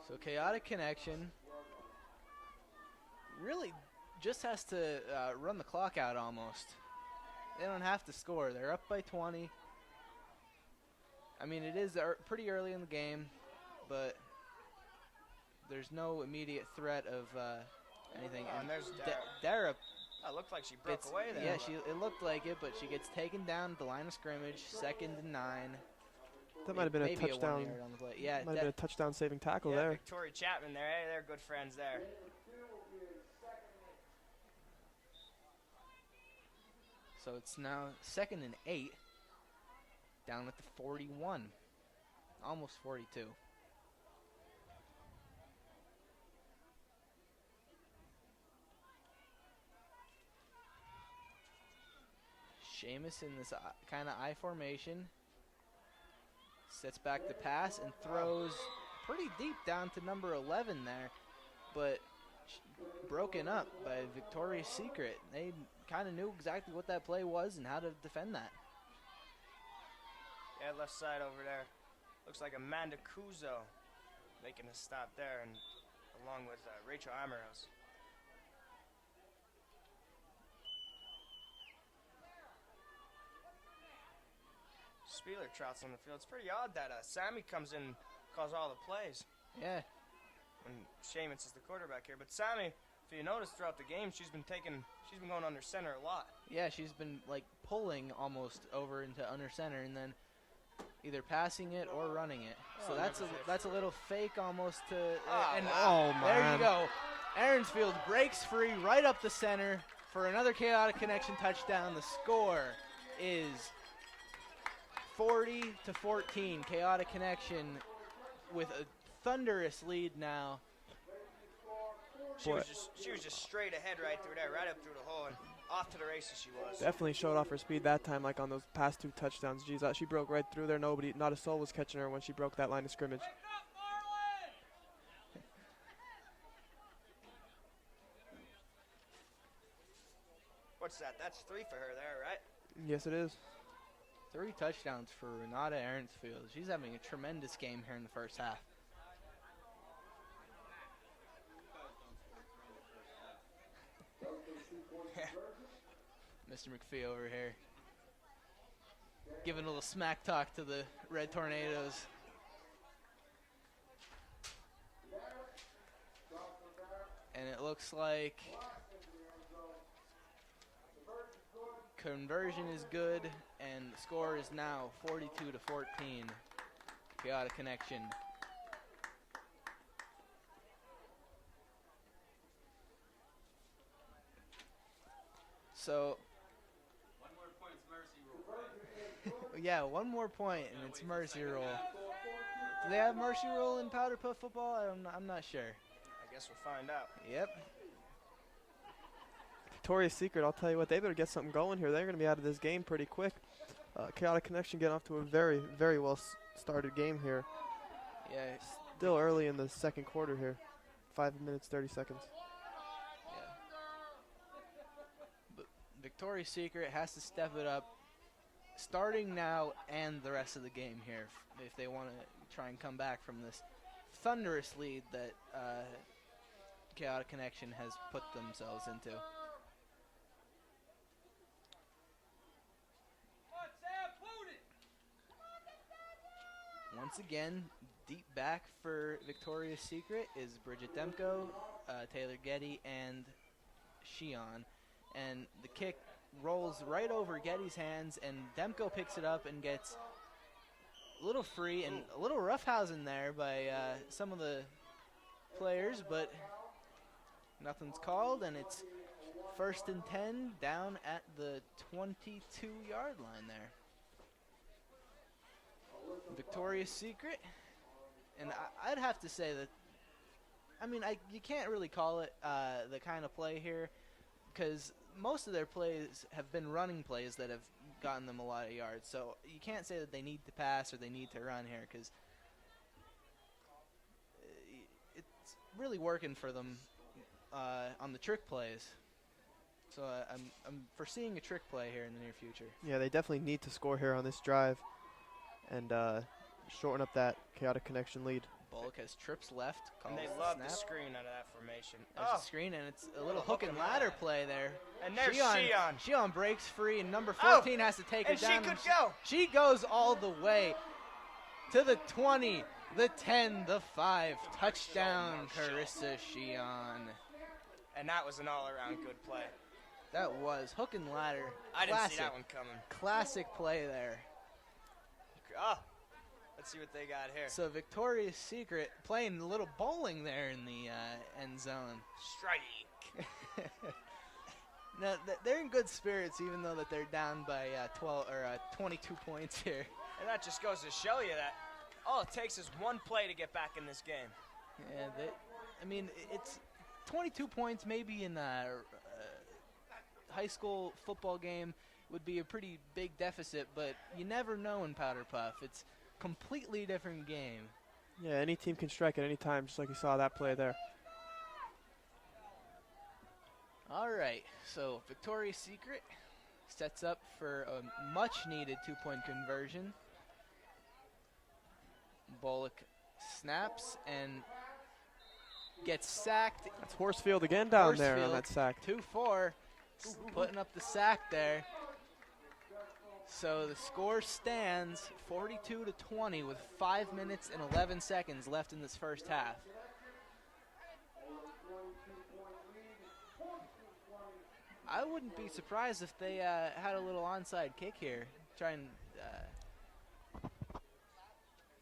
So Chaotic Connection really just has to run the clock out almost. They don't have to score. They're up by 20. I mean, it is pretty early in the game, but there's no immediate threat of anything. Oh, and there's Dara. Oh, it looked like she broke away there. Yeah, it looked like it, but she gets taken down at the line of scrimmage, 2nd and 9. That might have been a Maybe touchdown. 1 yard on the play. Yeah, Might have been a touchdown saving tackle Yeah, there. Victoria Chapman there. Hey, they're good friends there. So it's now 2nd and 8, down at the 41, almost 42. Sheamus in this kind of I formation sets back the pass and throws pretty deep down to number 11 there, but broken up by Victoria's Secret. They kind of knew exactly what that play was and how to defend that. Yeah, left side over there. Looks like Amanda Kuzo making a stop there, and along with Rachel Amorous. Spieler trots on the field. It's pretty odd that Sammy comes in and calls all the plays. Yeah. And Sheamus is the quarterback here. But Sammy, if you notice throughout the game, she's been going under center a lot. Yeah, she's been like pulling almost over into under center and then either passing it or running it. So that's a little fake almost to Oh, there man. you go. Aaronsfield breaks free right up the center for another Chaotic Connection touchdown. The score is 40-14. Chaotic Connection with a thunderous lead now. She was just straight ahead right through there, right up through the hole, and off to the races she was. Definitely showed off her speed that time, like on those past 2 touchdowns. Geez, she broke right through there. Not a soul was catching her when she broke that line of scrimmage. What's that? That's 3 for her there, right? Yes, it is. 3 touchdowns for Renata Aaronsfield. She's having a tremendous game here in the first half. Mr. McPhee over here giving a little smack talk to the Red Tornadoes. And it looks like conversion is good, and the score is now 42-14. Chaotic Connection. So, one more point's mercy rule. yeah, one more point, and it's mercy rule. Do they have mercy rule in Powderpuff football? I'm not sure. I guess we'll find out. Yep. Victoria's Secret, I'll tell you what, they better get something going here. They're going to be out of this game pretty quick. Chaotic Connection getting off to a very, very well started game here. Yeah. Still early in the second quarter here. 5 minutes, 30 seconds. But Victoria's Secret has to step it up starting now and the rest of the game here if they want to try and come back from this thunderous lead that Chaotic Connection has put themselves into. Once again, deep back for Victoria's Secret is Bridget Demko, Taylor Getty, and Shion. And the kick rolls right over Getty's hands, and Demko picks it up and gets a little free and a little roughhousing there by some of the players, but nothing's called, and it's 1st and 10 down at the 22-yard line there. Victoria's Secret, and I'd have to say that, I mean, you can't really call it the kind of play here, because most of their plays have been running plays that have gotten them a lot of yards. So you can't say that they need to pass or they need to run here, because it's really working for them on the trick plays. So I'm foreseeing a trick play here in the near future. Yeah, they definitely need to score here on this drive and shorten up that chaotic connection lead. Bullock has trips left. And they love the screen out of that formation. There's a screen, and it's a little hook and ladder play there. And there's Shion. Shion breaks free, and number 14 has to take her down. And she could go. She goes all the way to the 20, the 10, the 5. Touchdown, Carissa Shion. And that was an all-around good play. That was hook and ladder. I didn't see that one coming. Classic play there. Oh, let's see what they got here. So Victoria's Secret playing a little bowling there in the end zone. Strike. Now they're in good spirits, even though that they're down by 22 points here. And that just goes to show you that all it takes is one play to get back in this game. Yeah, I mean, it's 22 points maybe in a high school football game would be a pretty big deficit, but you never know in Powderpuff. It's a completely different game. Yeah, any team can strike at any time, just like you saw that play there. All right, so Victoria's Secret sets up for a much-needed two-point conversion. Bullock snaps and gets sacked. That's Horsfield again down there on that sack. 2-4, putting up the sack there. So the score stands 42-20 with 5 minutes and 11 seconds left in this first half. I wouldn't be surprised if they had a little onside kick here. Try and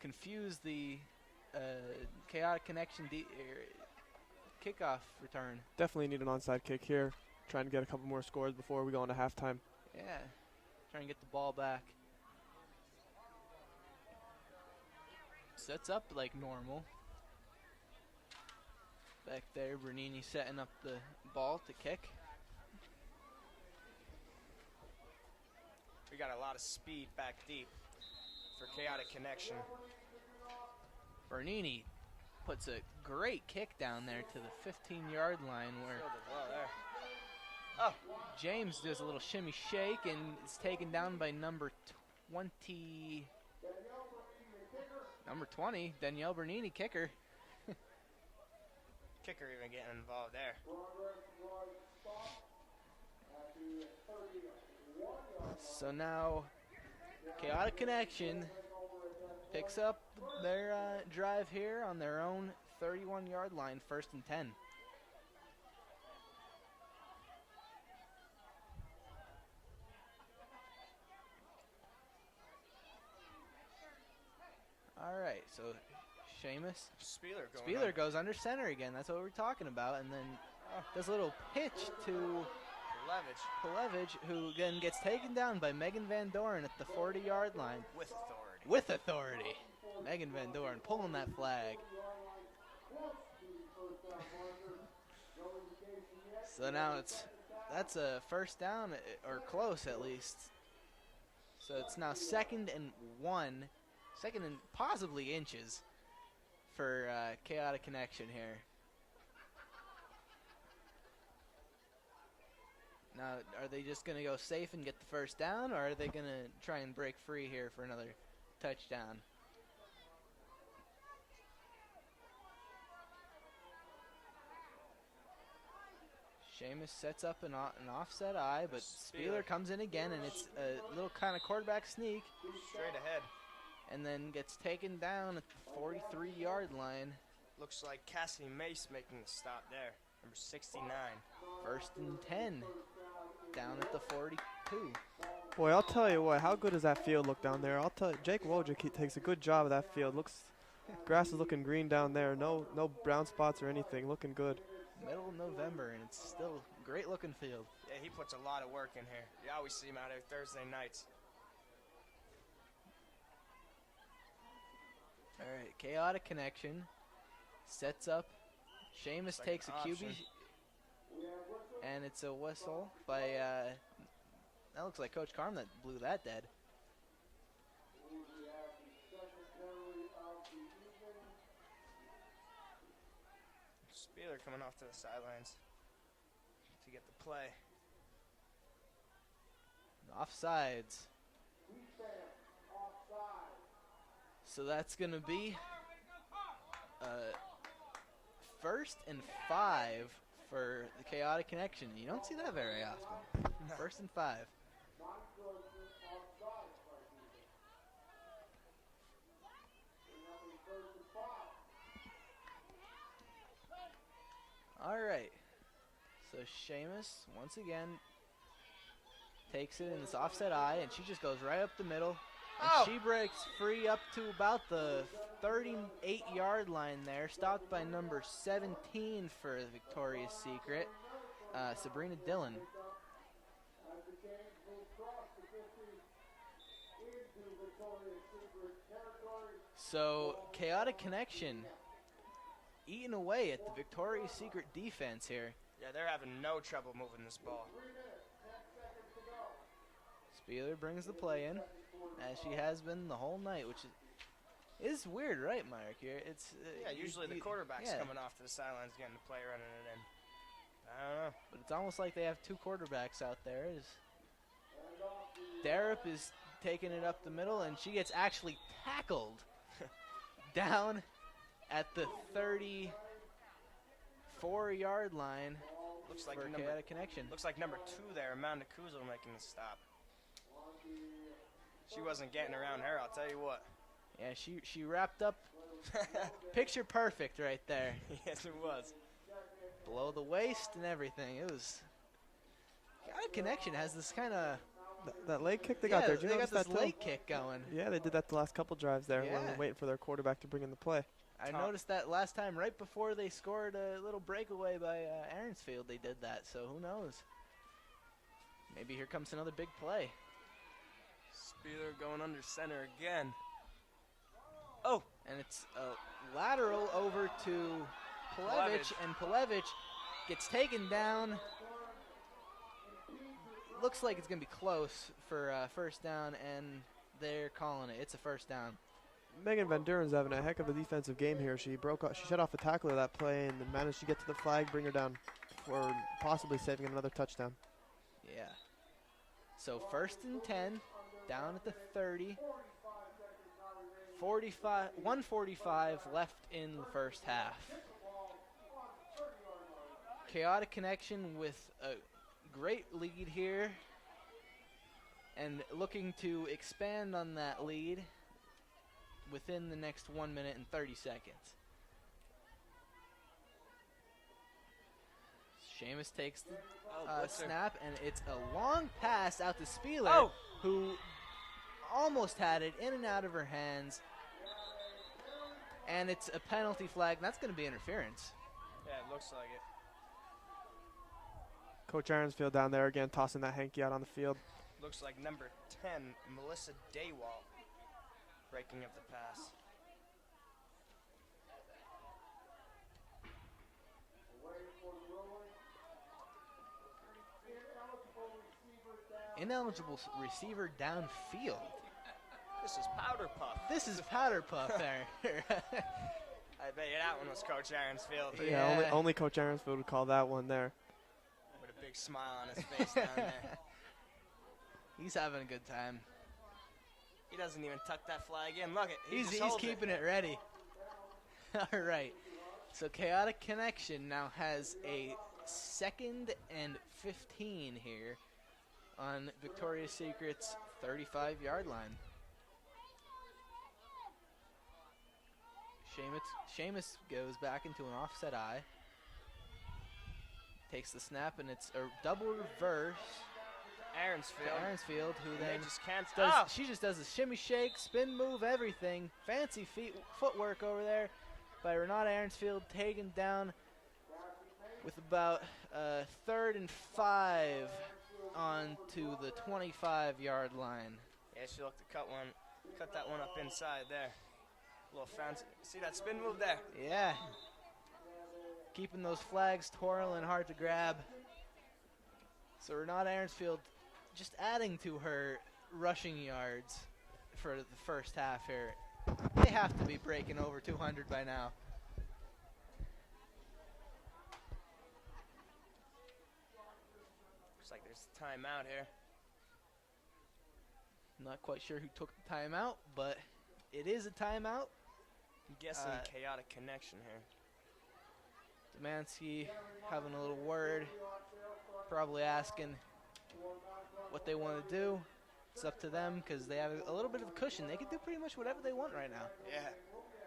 confuse the chaotic connection kickoff return. Definitely need an onside kick here. Trying to get a couple more scores before we go into halftime. Yeah, trying to get the ball back. Sets up like normal. Back there, Bernini setting up the ball to kick. We got a lot of speed back deep for chaotic connection. Bernini puts a great kick down there to the 15-yard line where Well there. Oh, James does a little shimmy shake and is taken down by number 20. Number 20, Danielle Bernini, kicker. kicker even getting involved there. So now, Chaotic Connection picks up their drive here on their own 31-yard line, 1st and 10. All right, so Seamus. Spieler goes under center again. That's what we're talking about. And then does a little pitch to Palevich, who again gets taken down by Megan Van Doren at the 40-yard line. With authority. Megan Van Doren pulling that flag. So now that's a first down, or close at least. So it's now 2nd and 1. 2nd and possibly inches for Chaotic Connection here. Now, are they just going to go safe and get the first down, or are they going to try and break free here for another touchdown? Seamus sets up an offset eye, but Spieler comes in again, and it's a little kind of quarterback sneak. Straight ahead. And then gets taken down at the 43-yard line. Looks like Cassie Mace making the stop there. Number 69. 1st and 10. Down at the 42. Boy, I'll tell you what, how good does that field look down there? I'll tell you, Jake Wojcik, he takes a good job of that field. Looks Grass is looking green down there. No brown spots or anything. Looking good. Middle of November, and it's still a great looking field. Yeah, he puts a lot of work in here. You always see him out there Thursday nights. All right, chaotic connection. Sets up. Sheamus Second takes a QB, option. and it's a whistle by, that looks like Coach Carm that blew that dead. Spieler coming off to the sidelines to get the play. Offsides. So that's going to be 1st and 5 for the chaotic connection. You don't see that very often. No. 1st and 5. All right. So Sheamus, once again, takes it in this offset eye, and she just goes right up the middle. And Oh! she breaks free up to about the 38-yard line there, stopped by number 17 for the Victoria's Secret, Sabrina Dillon. So, chaotic connection eating away at the Victoria's Secret defense here. Yeah, they're having no trouble moving this ball. Spieler brings the play in, as she has been the whole night, which is weird, right, Mark? Here, it's Yeah, usually the quarterback's yeah, coming off to the sidelines getting the play running it in. I don't know. but it's almost like they have two quarterbacks out there. Darup is taking it up the middle, and she gets actually tackled down at the 34-yard line. Looks like for number chaotic connection. Looks like number 2 there, Amanda Kuzel, making the stop. She wasn't getting around her, I'll tell you what. Yeah, she wrapped up picture perfect right there. Yes, it was. Below the waist and everything. It was. Chaotic Connection has this kind of. That leg kick they got there. Did you they got notice this that too? leg kick going. Yeah, they did that the last couple drives there when Yeah. they're waiting for their quarterback to bring in the play. I Tom. noticed that last time, right before they scored a little breakaway by Aaronsfield, they did that. So who knows? Maybe here comes another big play. Spieler going under center again. Oh! And it's a lateral over to Palevich, and Palevich gets taken down. Looks like it's going to be close for first down, and they're calling it. It's a first down. Megan Van Duren's having a heck of a defensive game here. She shut off a tackle of that play and managed to get to the flag, bring her down for possibly saving another touchdown. Yeah. So 1st and 10, down at the 30. 1:45 left in the first half. Chaotic Connection with a great lead here, and looking to expand on that lead within the next 1 minute and 30 seconds. Sheamus takes the blitzer. snap, and it's a long pass out to Spieler, Oh! who almost had it in and out of her hands. And it's a penalty flag, and that's going to be interference. Yeah, it looks like it. Coach Aaronsfield down there again, tossing that hanky out on the field. Looks like number 10, Melissa Daywalt, breaking up the pass. Ineligible receiver downfield. This is Powderpuff. This is Powderpuff there. I bet you that one was Coach Aaronsfield. Yeah. Yeah, only Coach Aaronsfield would call that one there. With a big smile on his face down there. He's having a good time. He doesn't even tuck that flag in. Look it. He's keeping it ready. All right. So Chaotic Connection now has a 2nd and 15 here on Victoria's Secret's 35-yard line. Sheamus goes back into an offset eye. Takes the snap, and it's a double reverse. Aaronsfield, who And then they just can't. she just does a shimmy shake, spin move, everything. Fancy footwork over there by Renata Aaronsfield, taken down with about 3rd and 5 onto the 25-yard line. Yeah, she looked to cut that one up inside there. A little fancy. See that spin move there? Yeah. Keeping those flags twirling, hard to grab. So Renata Aaronsfield just adding to her rushing yards for the first half here. They have to be breaking over 200 by now. Looks like there's a timeout here. Not quite sure who took the timeout, but it is a timeout. I'm guessing chaotic connection here. Demansky having a little word, probably asking what they want to do. It's up to them because they have a little bit of a cushion. They can do pretty much whatever they want right now. Yeah.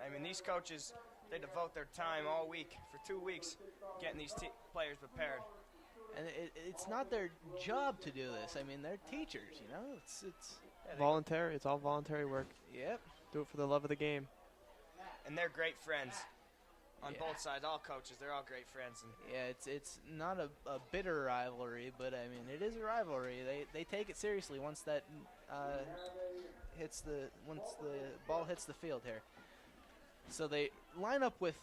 I mean, these coaches, they devote their time all week, for 2 weeks, getting these players prepared. And it's not their job to do this. I mean, they're teachers, you know? It's voluntary. It's all voluntary work. Yep. Do it for the love of the game. And they're great friends. On both sides, all coaches, they're all great friends. And yeah, it's not a bitter rivalry, but I mean it is a rivalry. They take it seriously once that once the ball hits the field here. So they line up with,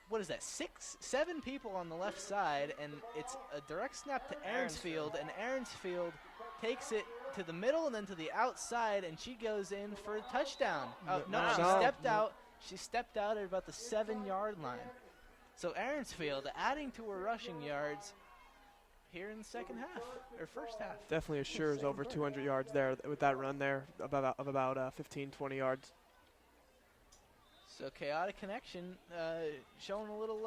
what is that, 7 people on the left side, and it's a direct snap to Aaronsfield, and Aaronsfield takes it to the middle and then to the outside, and she goes in for a touchdown. She stepped out at about the 7-yard line. So Aaronsfield adding to her rushing yards here in the second half, or first half. Definitely assures over 200 yards there with that run there of about 15, 20 yards. So chaotic connection showing a little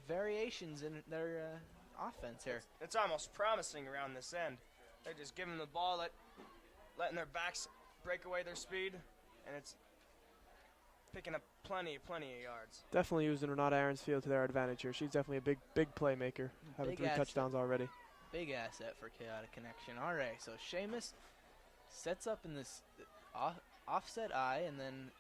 variations in their offense here. It's almost promising around this end. They're just giving the ball, letting their backs break away their speed, and it's picking up plenty of yards. Definitely using Renata Aaronsfield to their advantage here. She's definitely a big playmaker, having 3 touchdowns already. Big asset for chaotic connection. All right, so Seamus sets up in this offset eye, and then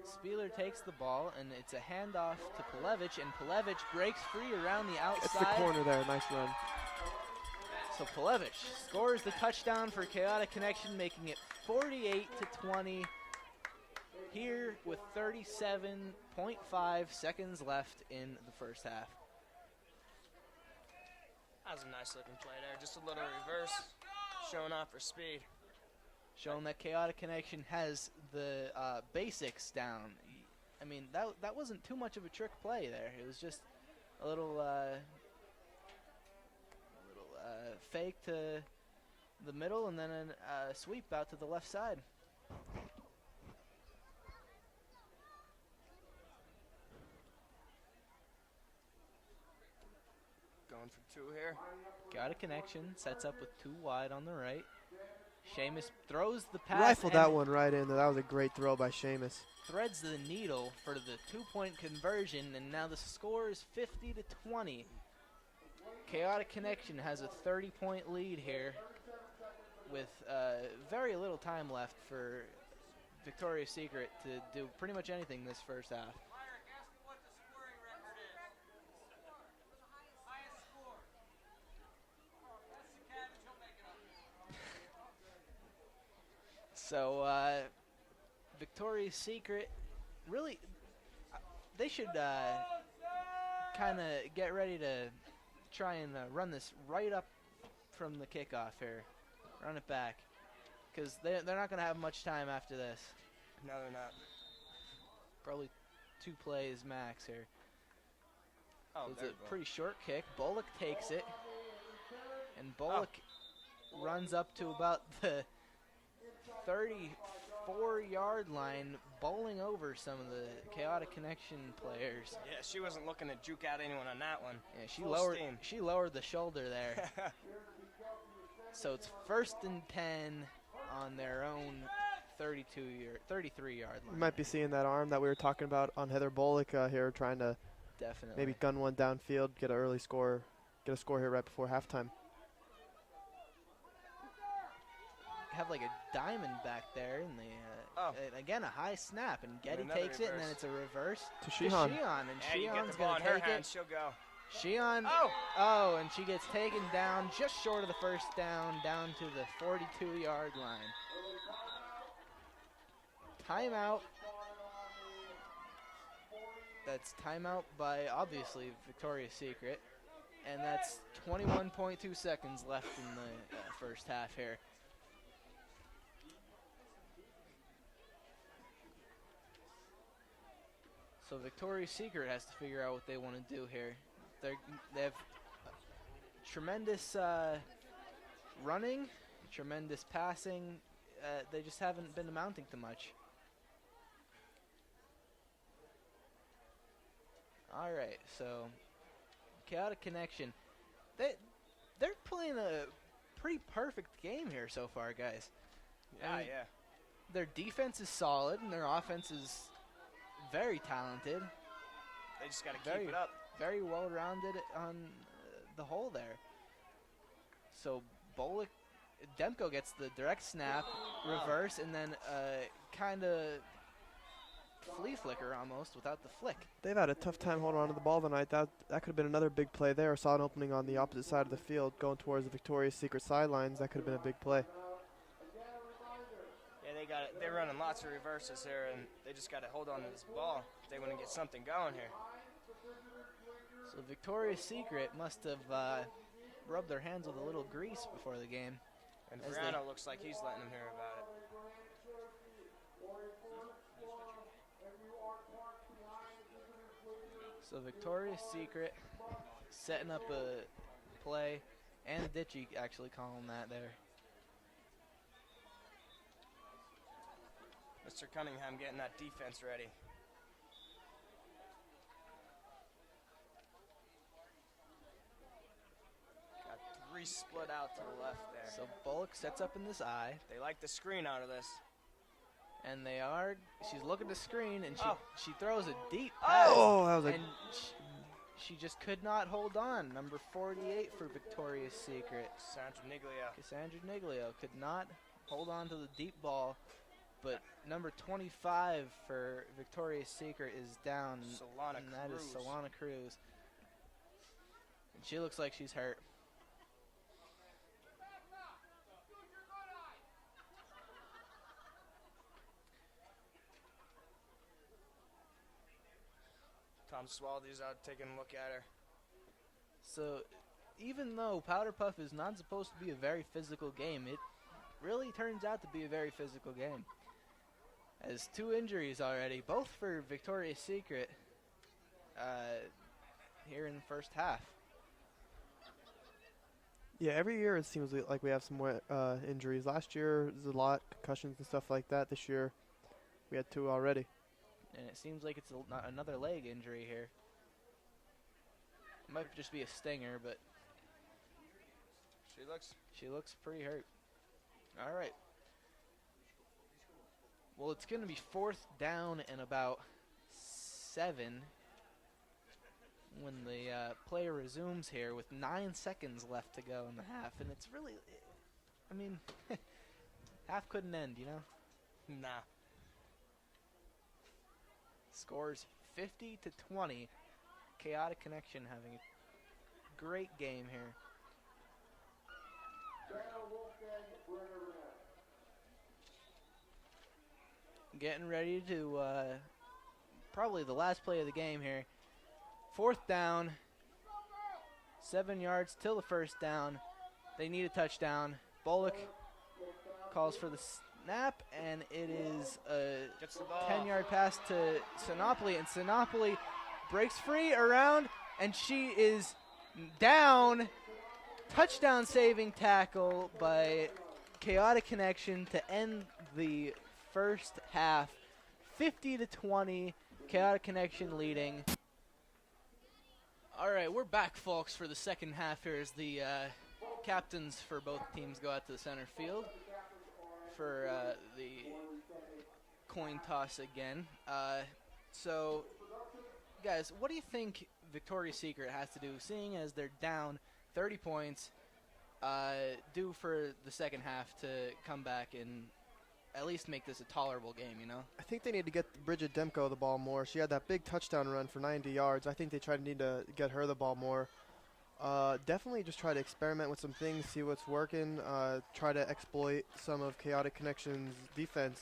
Spieler takes the ball, and it's a handoff to Palevich, and Palevich breaks free around the outside. It's the corner there, nice run. So Palevich scores the touchdown for chaotic connection, making it 48-20. Here with 37.5 seconds left in the first half. That was a nice looking play there. Just a little reverse, showing off her speed. Showing that chaotic connection has the basics down. I mean, that wasn't too much of a trick play there. It was just a little fake to the middle and then a sweep out to the left side. Going for 2 here. Got a connection, sets up with 2 wide on the right. Seamus throws the pass. Rifled that one right in there. That was a great throw by Seamus. Threads the needle for the 2-point conversion, and now the score is 50-20. Chaotic Connection has a 30-point lead here with very little time left for Victoria's Secret to do pretty much anything this first half. So Victoria's Secret, really, they should kind of get ready to try and run this right up from the kickoff here. Run it back. Because they're not going to have much time after this. No, they're not. Probably 2 plays max here. Oh, it's a pretty short kick. Bullock takes it. And Bullock runs up to about the 34-yard line, bowling over some of the Chaotic Connection players. Yeah, she wasn't looking to juke out anyone on that one. Yeah, she lowered the shoulder there. So it's 1st and 10 on their own 33-yard line. You might be seeing that arm that we were talking about on Heather Bullock here, trying to maybe gun one downfield, get an early score, get a score here right before halftime. have like a diamond back there, and they and again a high snap, and Getty another takes it, and then reverse. it's a reverse To Sheehan. and Yeah, you get Sheehan's the ball gonna in her take hands, it. she'll go. Sheehan, Oh! and she gets taken down just short of the first down to the 42-yard line. Timeout. That's timeout by, obviously, Victoria's Secret. And that's 21.2 seconds left in the first half here. So Victoria's Secret has to figure out what they want to do here. They have tremendous running, tremendous passing. They just haven't been amounting to much. All right, so Chaotic Connection. They're playing a pretty perfect game here so far, guys. Yeah, I mean, yeah. Their defense is solid, and their offense is very talented. They just got to keep it up. Very well-rounded on the whole there. So Demko gets the direct snap, reverse, and then kind of flea flicker almost without the flick. They've had a tough time holding on to the ball tonight. That could have been another big play there. Saw an opening on the opposite side of the field going towards the Victoria's Secret sidelines. That could have been a big play. Yeah, they're running lots of reverses here, and they just got to hold on to this ball if they want to get something going here. So Victoria's Secret must have rubbed their hands with a little grease before the game. And As Verano looks like he's letting them hear about it. So Victoria's Secret setting up a play, and Ditchy actually calling that there. Mr. Cunningham getting that defense ready. Got three split out to the left there. So Bullock sets up in this eye, They like the screen out of this. and she's looking to screen, and she throws a deep Oh! pass. Oh, that was a And she just could not hold on. Number 48 for Victoria's Secret. Sandra Niglio. Cassandra Niglio could not hold on to the deep ball, but number 25 for Victoria's Secret is down, Solana and that is Cruz. Solana Cruz. And she looks like she's hurt. Tom Swaldy's out taking a look at her. So even though Powderpuff is not supposed to be a very physical game, it really turns out to be a very physical game. As 2 injuries already, both for Victoria's Secret here in the first half. Yeah, every year it seems like we have some more injuries. Last year, there's a lot, concussions and stuff like that. This year, we had 2 already. And it seems like it's another leg injury here. It might just be a stinger, but she looks pretty hurt. All right. Well, it's going to be 4th down and about 7 when the play resumes here with 9 seconds left to go in the half. And it's really, I mean, half couldn't end, you know? Nah. Scores 50-20. Chaotic Connection having a great game here. Getting ready to probably the last play of the game here. 4th down, 7 yards till the first down. They need a touchdown. Bullock calls for the snap, and it is a Gets the ball. 10-yard pass to Sinopoli, and Sinopoli breaks free around, and she is down. Touchdown saving tackle by Chaotic Connection to end the first half. 50-20, Chaotic Connection leading. All right, we're back, folks, for the second half here as the captains for both teams go out to the center field for the coin toss again. So, guys, what do you think Victoria's Secret has to do, seeing as they're down 30 points due for the second half to come back and at least make this a tolerable game, you know? I think they need to get Bridget Demko the ball more. She had that big touchdown run for 90 yards. I think they need to get her the ball more. Definitely just try to experiment with some things, see what's working, try to exploit some of Chaotic Connection's defense.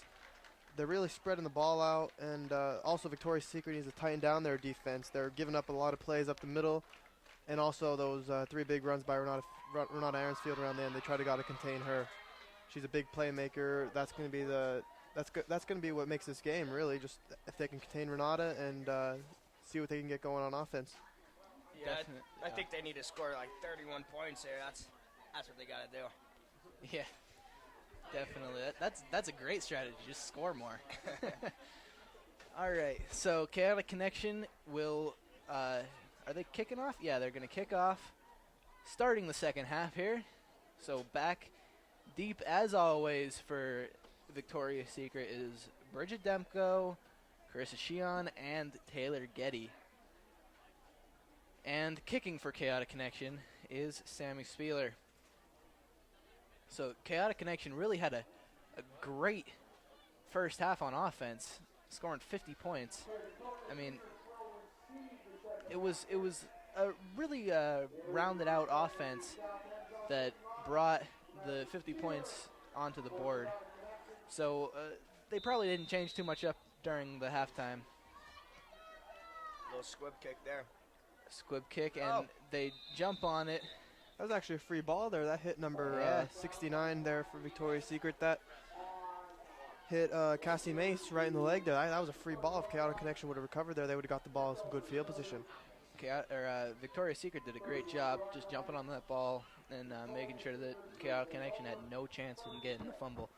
They're really spreading the ball out, and also Victoria's Secret needs to tighten down their defense. They're giving up a lot of plays up the middle, and also those 3 big runs by Renata Aronsfield around the end. They try to contain her. She's a big playmaker. That's going to be that's going to be what makes this game, really. Just if they can contain Renata and see what they can get going on offense. Yeah, I think they need to score like 31 points here. That's what they got to do. Yeah, definitely. That's a great strategy. Just score more. All right. So Chaotic Connection will. Are they kicking off? Yeah, they're going to kick off, starting the second half here. So back deep as always for Victoria's Secret is Bridget Demko, Carissa Sheehan, and Taylor Getty. And kicking for Chaotic Connection is Sammy Spieler. So Chaotic Connection really had a great first half on offense, scoring 50 points. I mean, it was a really rounded out offense that brought the 50 points onto the board. So they probably didn't change too much up during the halftime. Little squib kick there. Squib kick, and they jump on it. That was actually a free ball there. That hit number 69 there for Victoria's Secret. That hit Cassie Mace right in the leg there. That was a free ball. If Chaotic Connection would have recovered there, they would have got the ball in some good field position. Victoria's Secret did a great job just jumping on that ball and making sure that Chaotic Connection had no chance in getting the fumble.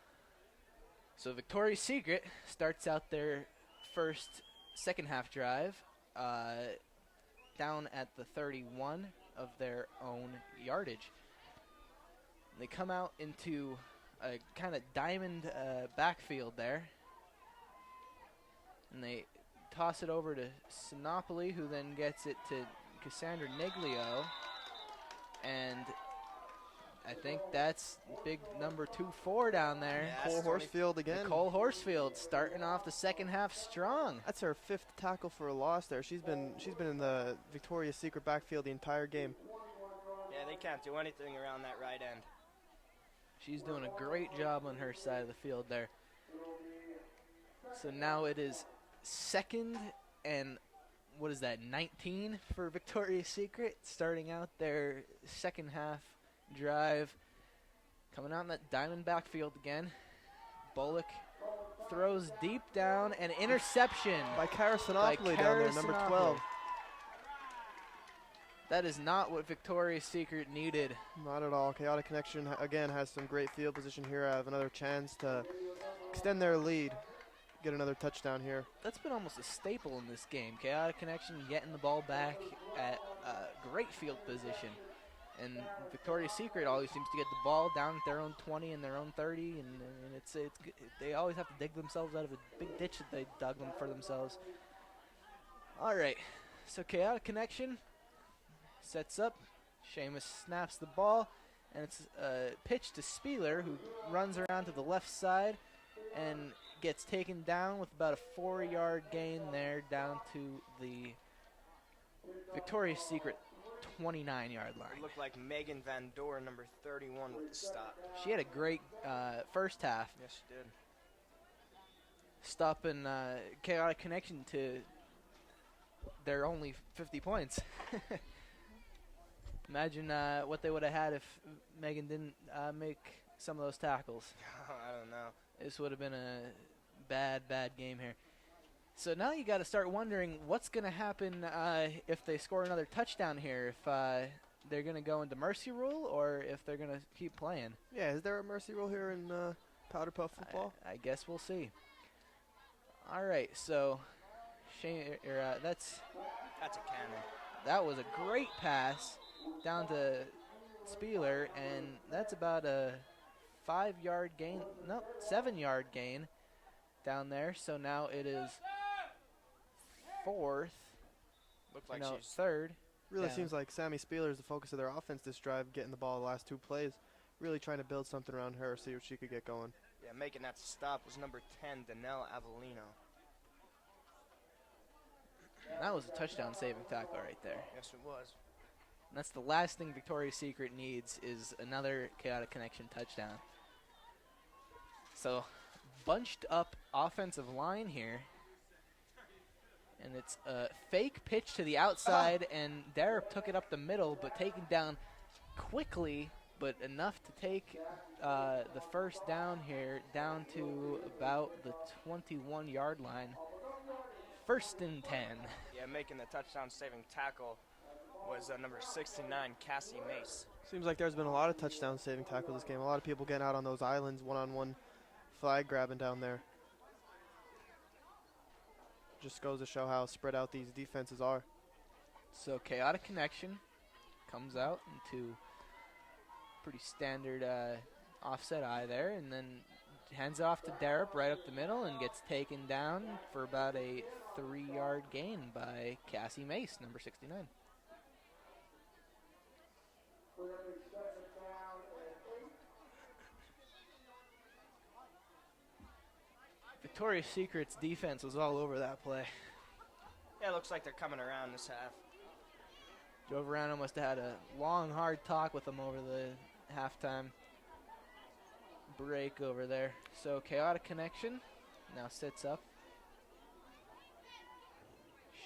So Victoria's Secret starts out their second half drive down at the 31 of their own yardage. They come out into a kind of diamond backfield there, and they toss it over to Sinopoli, who then gets it to Cassandra Niglio, and I think that's big number 2-4 down there. Yeah, Cole Horsfield again. Nicole Horsfield starting off the second half strong. That's her 5th tackle for a loss there. She's been in the Victoria's Secret backfield the entire game. Yeah, they can't do anything around that right end. She's doing a great job on her side of the field there. So now it is 2nd and 19 for Victoria's Secret, starting out their second half drive. Coming out in that diamond backfield again. Bullock throws deep down, and interception By Cara Sinopoli down there, number 12. That is not what Victoria's Secret needed. Not at all. Chaotic Connection, again, has some great field position here. Have another chance to extend their lead, get another touchdown here. That's been almost a staple in this game. Chaotic Connection getting the ball back at great field position. And Victoria's Secret always seems to get the ball down at their own 20 and their own 30, and they always have to dig themselves out of a big ditch that they dug them for themselves. All right, so Chaotic Connection sets up. Seamus snaps the ball, and it's pitched to Spieler, who runs around to the left side and gets taken down with about a 4-yard gain there down to the Victoria's Secret 29-yard line. It looked like Megan Van Doren, number 31, with the stop. She had a great first half. Yes, she did. Stopping Chaotic Connection to their only 50 points. Imagine what they would have had if Megan didn't make some of those tackles. I don't know. This would have been a bad game here. So now you got to start wondering what's going to happen if they score another touchdown here. If they're going to go into mercy rule or if they're going to keep playing. Yeah, is there a mercy rule here in Powderpuff football? I guess we'll see. All right, so that's a cannon. That was a great pass down to Spieler, and that's about a 5-yard gain. No, 7-yard gain down there. So now it is 4th. Looked like no, she's 3rd. Really down. seems like Sammy Spieler is the focus of their offense this drive, getting the ball the last 2 plays. Really trying to build something around her, see what she could get going. Yeah, making that stop was number 10, Danelle Avellino. That was a touchdown saving tackle right there. Yes, it was. And that's the last thing Victoria's Secret needs is another Chaotic Connection touchdown. So, bunched up offensive line here. And it's a fake pitch to the outside, and Darup took it up the middle, but taken down quickly, but enough to take the first down here down to about the 21-yard line. 1st and 10. Yeah, making the touchdown saving tackle was number 69, Cassie Mace. Seems like there's been a lot of touchdown saving tackles this game. A lot of people getting out on those islands, one-on-one flag grabbing down there. Just goes to show how spread out these defenses are. So Chaotic Connection comes out into pretty standard offset eye there, and then hands it off to Darup right up the middle and gets taken down for about a 3-yard gain by Cassie Mace, number 69. We're going to be setting it down at 8. Victoria's Secret's defense was all over that play. Yeah, it looks like they're coming around this half. Joe Verano must have had a long, hard talk with them over the halftime break over there. So Chaotic Connection now sits up.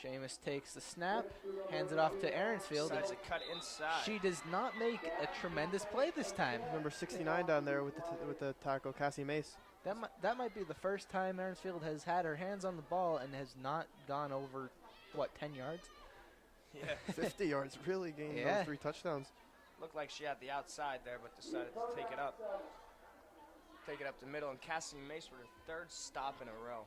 Seamus takes the snap, hands it off to Aaronsfield. Decides to cut inside. She does not make a tremendous play this time. Number 69 down there with the tackle, Cassie Mace. That might be the first time Aaronsfield has had her hands on the ball and has not gone over, 10 yards? Yeah. 50 yards, really gained Yeah. those 3 touchdowns. Looked like she had the outside there, but decided to take it up. Take it up the middle, and Cassie Mace for her 3rd stop in a row.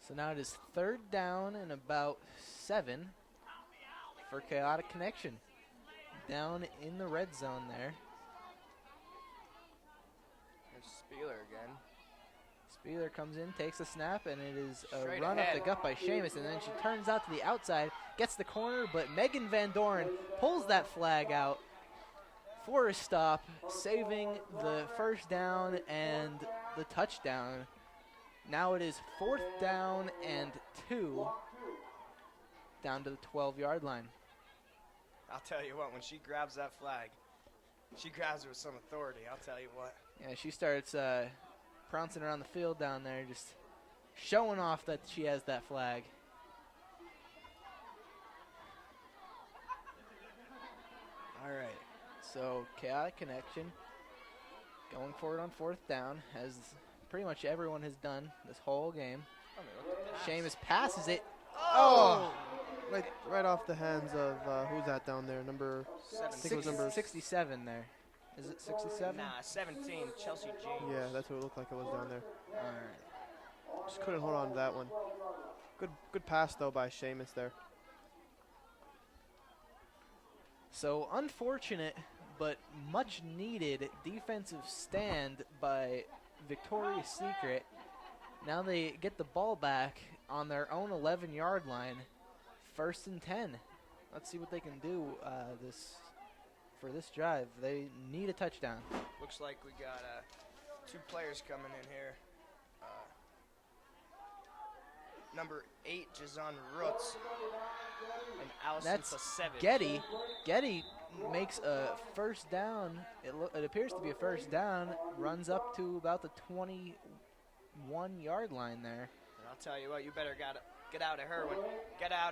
So now it is 3rd down and about 7 for Chaotic Connection. Down in the red zone there. There's Spieler again. Spieler comes in, takes a snap, and it is a Straight run ahead. up the gut by Seamus, and then she turns out to the outside, gets the corner, but Megan Van Doren pulls that flag out for a stop, saving the 1st down and the touchdown. Now it is 4th down and 2, down to the 12-yard line. I'll tell you what, when she grabs that flag, she grabs it with some authority, I'll tell you what. Yeah, she starts prancing around the field down there, just showing off that she has that flag. All right, so Chaotic Connection going forward on 4th down, as pretty much everyone has done this whole game. I mean, look at the pass. Seamus passes it. Oh! Right off the hands of, who's that down there? Number, I think it was number 67 there. Is it 67? Nah, 17, Chelsea James. Yeah, that's what it looked like it was down there. All right. Just couldn't hold on to that one. Good pass, though, by Seamus there. So unfortunate, but much needed defensive stand by Victoria's Secret. Now they get the ball back on their own 11-yard line. 1st and 10. Let's see what they can do for this drive. They need a touchdown. Looks like we got 2 players coming in here. Number 8, Jazon Roots, and Allison That's Pasevich. Getty. Getty makes a 1st down. It appears to be a 1st down. Runs up to about the 21-yard line there. And I'll tell you what, you better get out of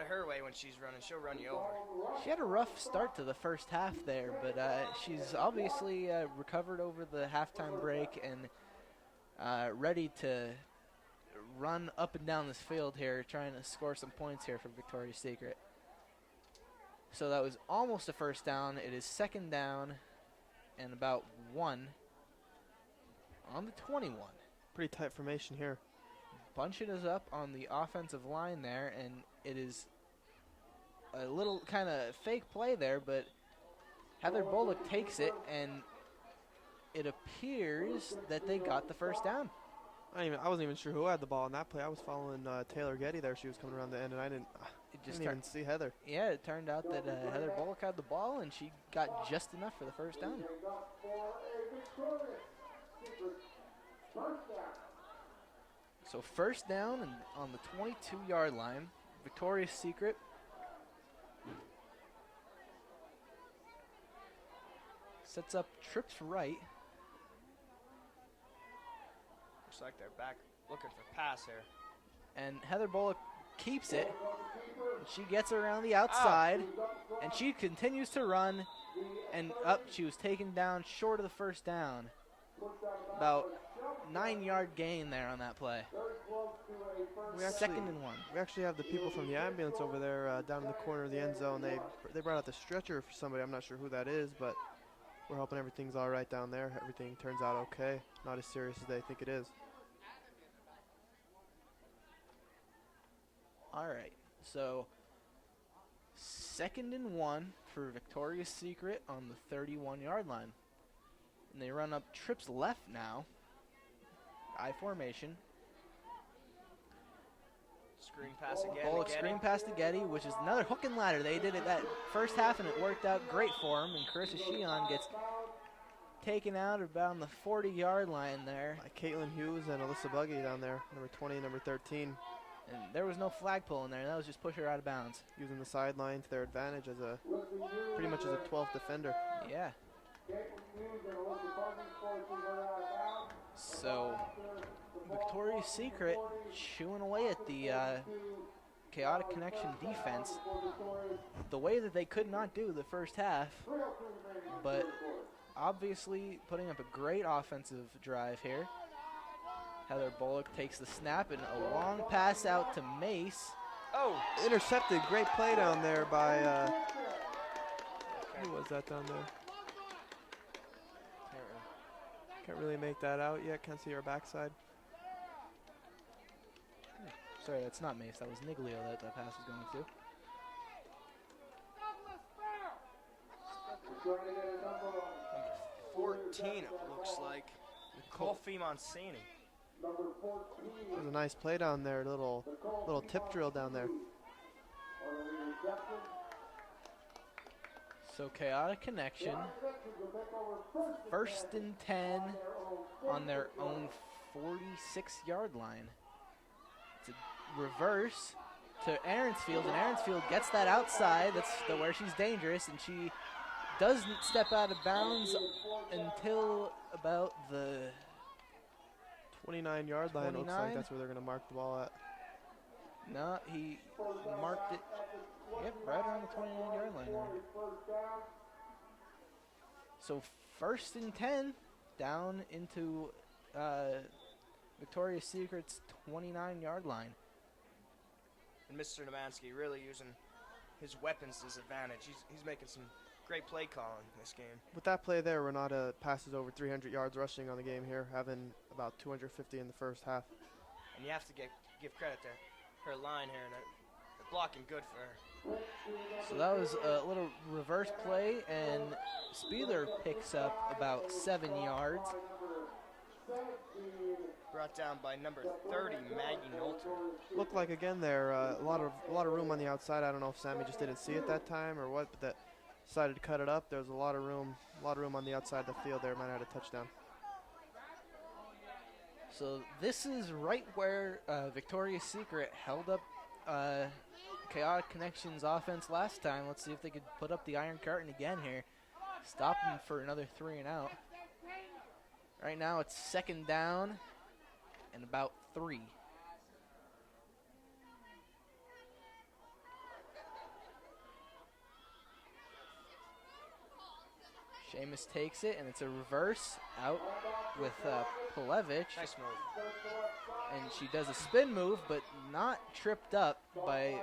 her way when she's running. She'll run you over. She had a rough start to the first half there, but she's obviously recovered over the halftime break and ready to run up and down this field here, trying to score some points here for Victoria's Secret. So that was almost a 1st down. It is 2nd down and about 1 on the 21. Pretty tight formation here. Bunching us up on the offensive line there, and it is a little kind of fake play there, but Heather Bullock takes it, and it appears that they got the 1st down. I wasn't even sure who had the ball on that play. I was following Taylor Getty there. She was coming around the end, and I didn't. it Didn't just even see Heather. yeah, it turned out that Heather Bullock had the ball, and she got just enough for the first down. So first down and on the 22-yard line, Victoria's Secret. Sets up trips right. Looks like they're back looking for pass here. And Heather Bullock keeps it. She gets around the outside, and she continues to run. And up, she was taken down short of the first down. About 9-yard gain there on that play. Second and 1. We actually have the people from the ambulance over there down in the corner of the end zone. They brought out the stretcher for somebody. I'm not sure who that is, but we're hoping everything's all right down there. Everything turns out okay. Not as serious as they think it is. All right, so second and 1 for Victoria's Secret on the 31-yard line. And they run up trips left now. I formation. Screen pass again. Bullock screen pass to Getty, which is another hook and ladder. They did it that first half, and it worked out great for him. And Carissa Sheehan gets taken out about on the 40-yard line there. By Caitlin Hughes and Alyssa Buggy down there, number 20 and number 13. And there was no flag pull in there. That was just push her out of bounds. Using the sideline to their advantage as pretty much as a 12th defender. Yeah. So Victoria's Secret chewing away at the Chaotic Connection defense the way that they could not do the first half, but obviously putting up a great offensive drive here. Heather Bullock takes the snap and a long pass out to Mace. Oh! Intercepted. Great play down there by, who was that down there? Can't really make that out yet. Can't see her backside. Sorry, that's not Mace. That was Niglio that that pass was going to. Number 14, it looks like. Nicole Mancini. It was a nice play down there. Little tip drill down there. So Chaotic Connection, first and 10 on their own 46-yard line. It's a reverse to Aaronsfield, and Aaronsfield gets that outside. That's where she's dangerous, and she doesn't step out of bounds until about the 29-yard line. Looks like that's where they're going to mark the ball at. No, he marked it. Yep, right around the 29-yard line there. So first and 10 down into Victoria's Secret's 29-yard line. And Mr. Nemansky really using his weapons to his advantage. He's making some great play calling in this game. With that play there, Renata passes over 300 yards rushing on the game here, having about 250 in the first half. And you have to give credit to her line here, and they're blocking good for her. So that was a little reverse play, and Spieler picks up about 7 yards. Brought down by number 30, Maggie Knowlton. Looked like again there a lot of room on the outside. I don't know if Sammy just didn't see it that time or what, but that decided to cut it up. There was a lot of room on the outside of the field there. Might have had a touchdown. So this is right where Victoria's Secret held up Chaotic Connections offense last time. Let's see if they could put up the Iron Curtain again here. Stop them for another 3 and out. Right now it's second down and about 3. Seamus takes it, and it's a reverse out with Palevich. Nice move. And she does a spin move, but not tripped up by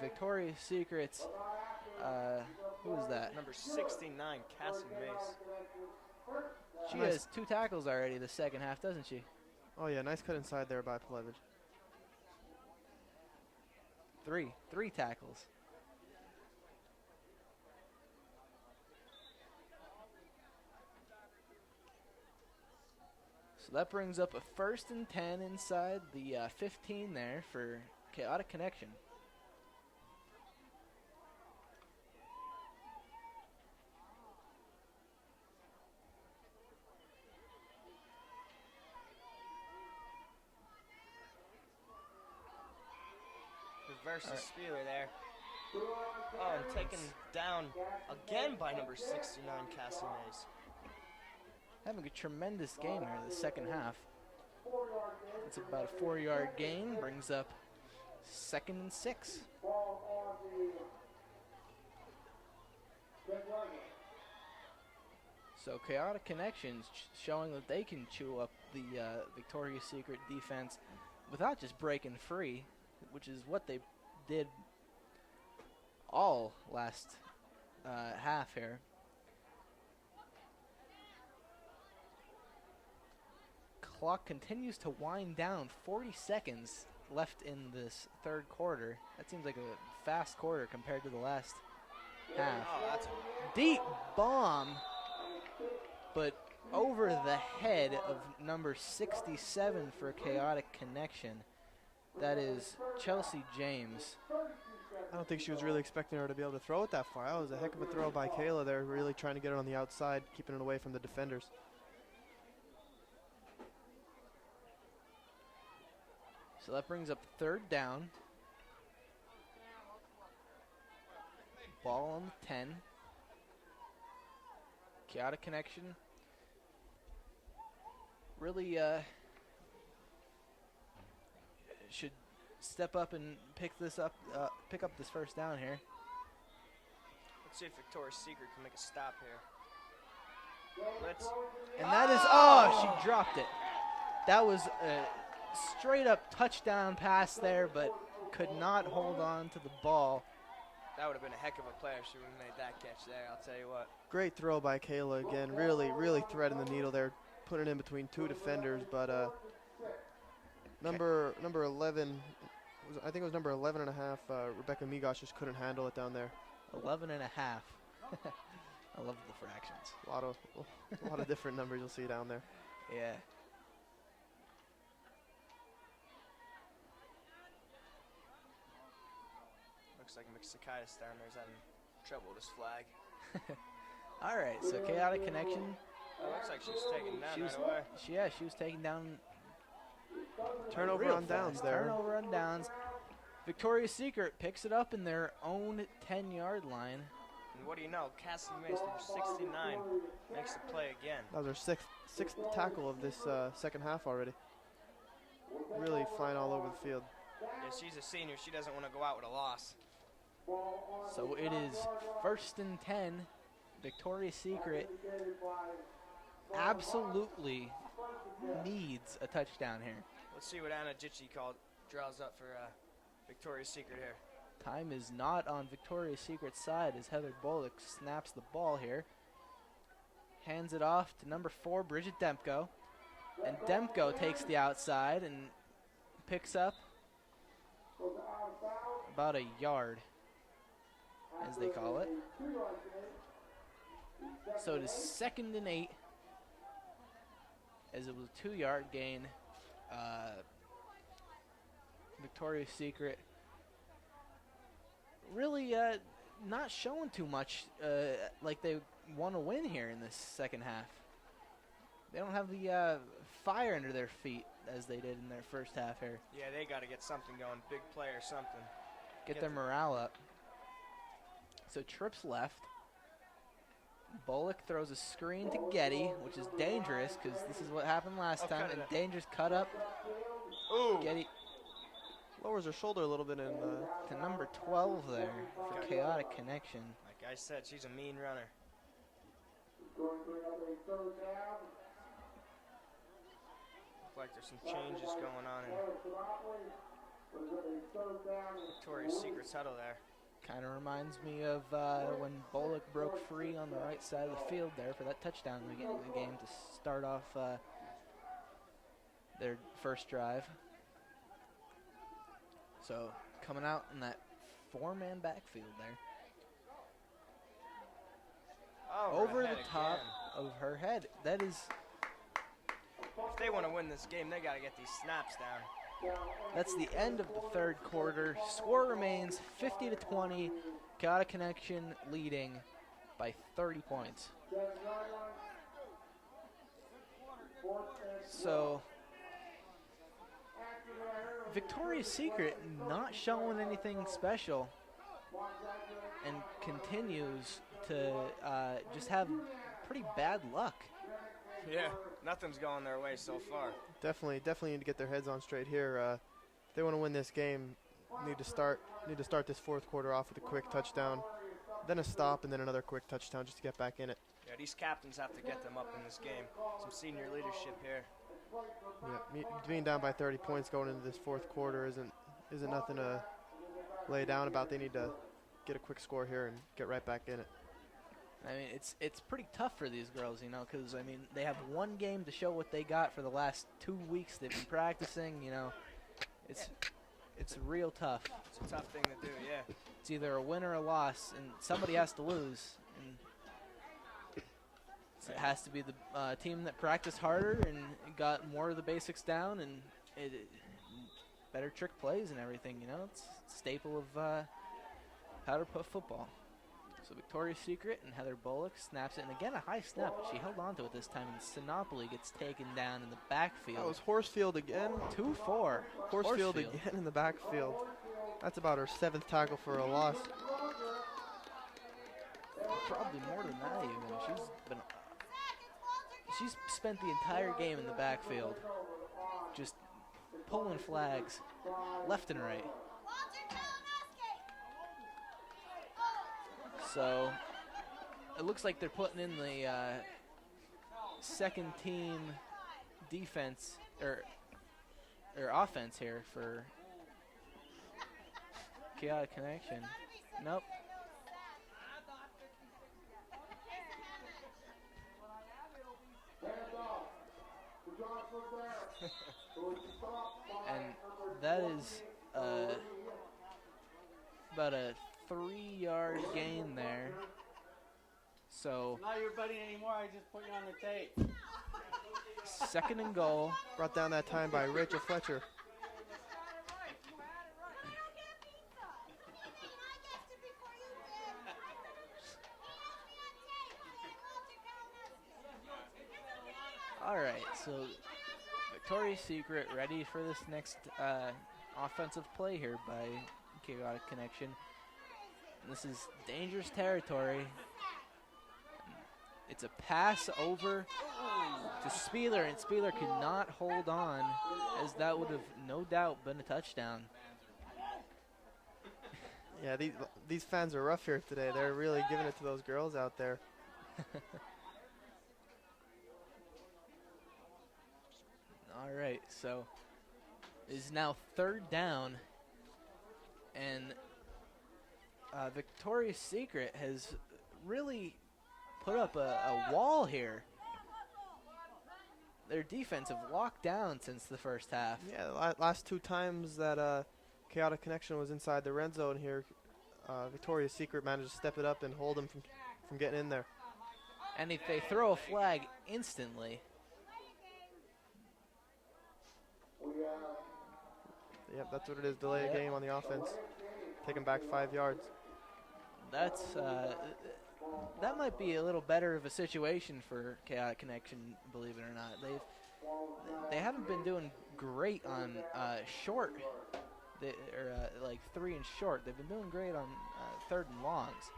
Victoria's Secret's, who is that? Number 69, Cassie Mace. She has 2 tackles already the second half, doesn't she? Oh yeah, nice cut inside there by Palevich. 3 tackles. So that brings up a first and 10 inside the 15 there for Chaotic Connection. versus Alright. Spieler there. Oh, and taken down again by number 69, Cassie Mays. Having a tremendous game here in the second half. It's about a 4-yard gain, brings up 2nd and 6. So Chaotic Connections showing that they can chew up the Victoria's Secret defense without just breaking free, which is what they did all last half here. Clock continues to wind down. 40 seconds left in this third quarter. That seems like a fast quarter compared to the last half. Oh, that's Deep bomb, but over the head of number 67 for Chaotic Connection. That is Chelsea James. I don't think she was really expecting her to be able to throw it that far. That was a heck of a throw by Kayla there, really trying to get it on the outside, keeping it away from the defenders. So that brings up 3rd down. Ball on the 10. Chaotic Connection really should step up and pick up this first down here. Let's see if Victoria's Secret can make a stop here. Let's. And that is, oh, she dropped it. That was a straight up touchdown pass there, but could not hold on to the ball. That would have been a heck of a play if she would have made that catch there, I'll tell you what. Great throw by Kayla again. Really threading the needle there, putting it in between 2 defenders. But number 11, I think it was number 11 and a half. Rebecca Migosh just couldn't handle it down there. 11 and a half. I love the fractions. A lot of different numbers you'll see down there. Yeah. Looks like Mixakaitis down there's having trouble with his flag. All right, so Chaotic Connection. Oh, looks like she's taken down right away. She was taking down. Turnover real on downs fast. there. Turnover on downs. Victoria's Secret picks it up in their own 10-yard line. And what do you know? Cassie Mace, number 69, makes the play again. That was her sixth tackle of this second half already. Really flying all over the field. Yeah, she's a senior. She doesn't want to go out with a loss. So it is 1st and 10. Victoria's Secret absolutely needs a touchdown here. Let's see what Anna Jitchi draws up for Victoria's Secret here. Time is not on Victoria's Secret's side as Heather Bullock snaps the ball here. Hands it off to number 4, Bridget Demko. And Demko takes the outside and picks up about a yard, as they call it. So it is 2nd and 8, as it was a 2-yard gain. Victoria's Secret really not showing too much like they want to win here in this second half. They don't have the fire under their feet as they did in their first half here. Yeah, they got to get something going, big play or something. Get their morale up. So trips left. Bullock throws a screen to Getty, which is dangerous because this is what happened last time. And dangerous cut up. Ooh. Getty Lowers her shoulder a little bit and to number 12 there for Chaotic Connection. Like I said, she's a mean runner. Going for another 3rd down. Looks like there's some changes going on in Victoria's Secret's huddle there. Kind of reminds me of when Bullock broke free on the right side of the field there for that touchdown in the game to start off their first drive. So coming out in that 4-man backfield there. Over the top of her head. That is, if they want to win this game, they got to get these snaps down. that's the end of the third quarter. Score remains 50-20. Chaotic Connection leading by 30 points. So Victoria's Secret not showing anything special and continues to just have pretty bad luck. Yeah, nothing's going their way so far. Definitely need to get their heads on straight here. If they want to win this game, need to start this fourth quarter off with a quick touchdown, then a stop, and then another quick touchdown just to get back in it. Yeah, these captains have to get them up in this game. Some senior leadership here. Yeah, being down by 30 points going into this fourth quarter isn't nothing to lay down about. They need to get a quick score here and get right back in it. I mean, it's pretty tough for these girls, you know, because, I mean, they have one game to show what they got for the last 2 weeks they've been practicing, you know. It's real tough. It's a tough thing to do, yeah. It's either a win or a loss, and somebody has to lose. And it has to be the team that practiced harder and got more of the basics down and better trick plays and everything, you know. It's a staple of Powderpuff football. So Victoria's Secret and Heather Bullock snaps it, and again a high snap, but she held on to it this time, and Sinopoli gets taken down in the backfield. That was Horsfield again. 2-4. Horsfield again in the backfield. That's about her 7th tackle for a loss. Probably more than that even. She's spent the entire game in the backfield, just pulling flags left and right. So it looks like they're putting in the second team defense or offense here for Chaotic Connection. Nope. And that is about a 3-yard gain there. So Not your buddy anymore. I just put you on the tape. second and goal. Brought down that time by Rachel Fletcher. All right, so Victoria's Secret ready for this next offensive play here by Chaotic Connection. And this is dangerous territory. It's a pass over to Spieler, and Spieler could not hold on, as that would have no doubt been a touchdown. Yeah, these fans are rough here today. They're really giving it to those girls out there. All right, so it is now third down, and Victoria's Secret has really put up a wall here. Their defense have locked down since the first half. Yeah, last 2 times that Chaotic Connection was inside the red zone here, Victoria's Secret managed to step it up and hold them from getting in there. And if they throw a flag instantly. Yep, that's what it is. Delay a game on the offense. Take them back 5 yards. That's that might be a little better of a situation for Chaotic Connection, believe it or not. They haven't been doing great on short, like 3 and short. They've been doing great on third and longs.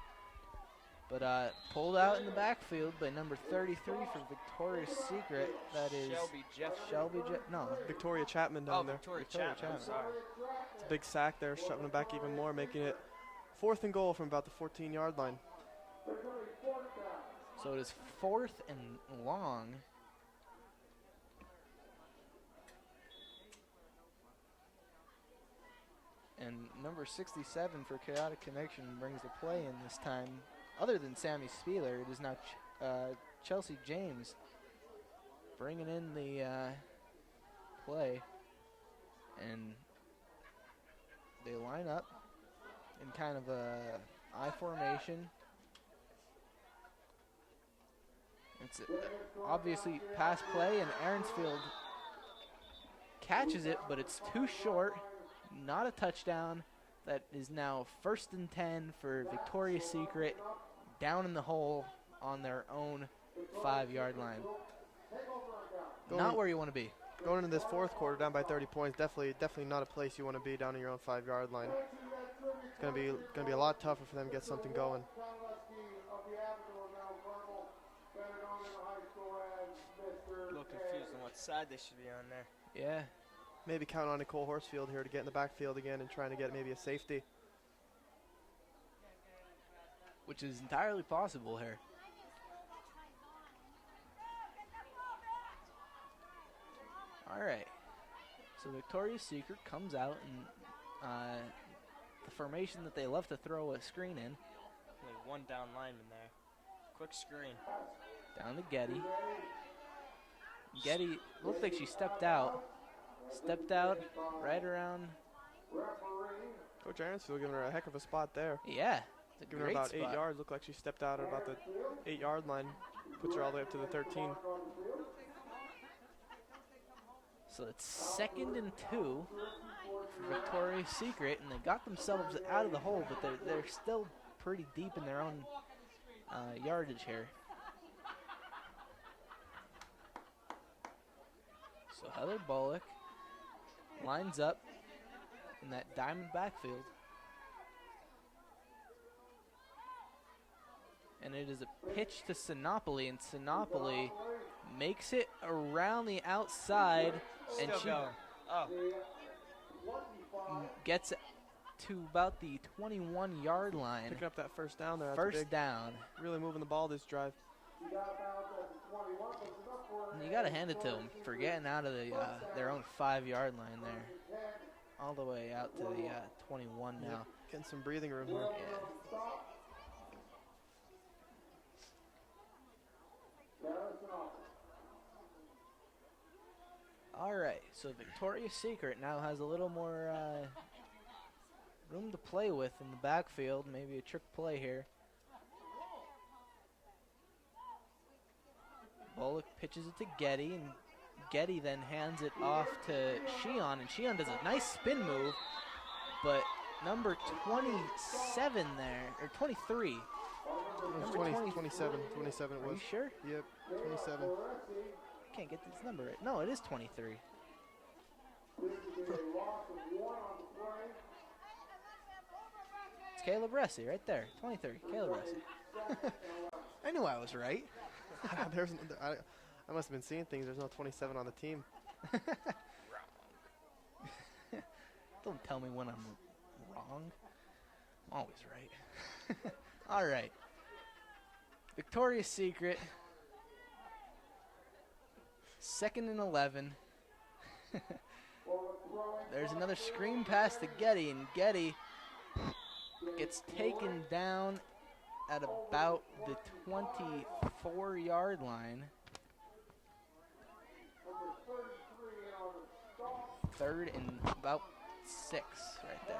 But pulled out in the backfield by number 33 for Victoria's Secret. That is Victoria Chapman down there. Victoria Chapman. I'm sorry. It's a big sack there, shoving them back even more, making it 4th and goal from about the 14-yard line. So it is 4th and long. And number 67 for Chaotic Connection brings the play in this time. Other than Sammy Spieler, it is now Chelsea James bringing in the play. And they line up in kind of a I formation. It's obviously pass play, and Aaronsfield catches it, but it's too short. Not a touchdown. That is now 1st and 10 for Victoria's Secret, down in the hole on their own 5-yard line. Not where you want to be. Going into this fourth quarter down by 30 points, definitely not a place you want to be down in your own 5-yard line. It's gonna be a lot tougher for them to get something going. A little confused on what side they should be on there. Yeah. Maybe count on Nicole Horsfield here to get in the backfield again and trying to get maybe a safety. Which is entirely possible here. All right. So Victoria's Secret comes out and the formation that they love to throw a screen in. Only one down lineman there. Quick screen. Down to Getty. Getty looked like she stepped out. Stepped out right around. Coach Aronsfield giving her a heck of a spot there. Yeah. It's a Giving her great about spot. 8 yards. Looked like she stepped out at about the 8-yard line. Puts her all the way up to the 13. So it's 2nd and 2 for Victoria's Secret, and they got themselves out of the hole, but they're still pretty deep in their own yardage here. So Heather Bullock lines up in that diamond backfield. And it is a pitch to Sinopoli, and Sinopoli makes it around the outside, and Still she going. Oh, gets to about the 21-yard line. Picking up that first down there. That's First big. down. Really moving the ball this drive. And you got to hand it to them for getting out of their own 5-yard line there. All the way out to the 21 now. Yep. Getting some breathing room here. Yeah. All right, so Victoria's Secret now has a little more room to play with in the backfield. Maybe a trick play here. Bullock pitches it to Getty, and Getty then hands it off to Sheehan, and Sheehan does a nice spin move, but number 27 there, or 23. It was Number 20, 27 it Are was. you sure? Yep, 27. Can't get this number right. No, it is 23. It's Caleb Ressy right there. 23. Caleb Ressy. I knew I was right. I must have been seeing things. There's no 27 on the team. Don't tell me when I'm wrong. I'm always right. All right. Victoria's Secret. 2nd and 11. There's another screen pass to Getty, and Getty gets taken down at about the 24-yard line. 3rd and about 6 right there.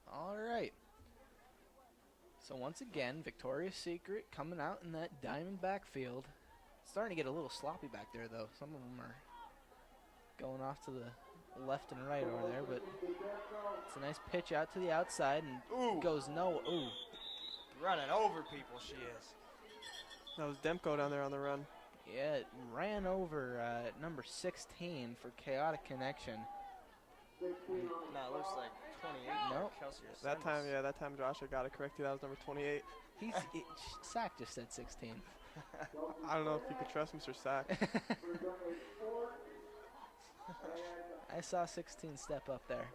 All right. So once again, Victoria's Secret coming out in that diamond backfield. Starting to get a little sloppy back there, though. Some of them are going off to the left and right over there, but it's a nice pitch out to the outside, and goes no. Ooh. running over people she is. That was Demko down there on the run. Yeah, it ran over number 16 for Chaotic Connection. No, it looks like 28. Nope. Kelsey or That time, Simmons. yeah, that time Josh had got it corrected. That was number 28. Sack just said 16. I don't know if you could trust Mr. Sack. I saw 16 step up there.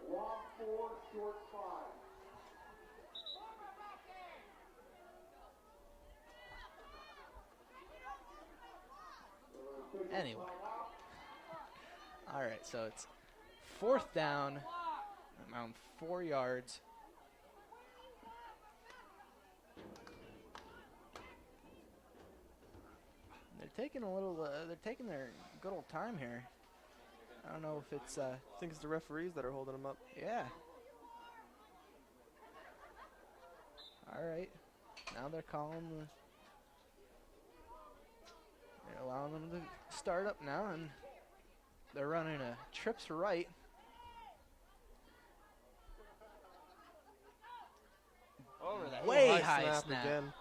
Anyway. All right, so it's 4th down, around 4 yards. They're taking a little. They're taking their good old time here. I don't know if it's. I think it's the referees that are holding them up. Yeah. All right. Now they're calling the. They're allowing them to start up now, and They're running a trips right. Over that. Way high snap. again.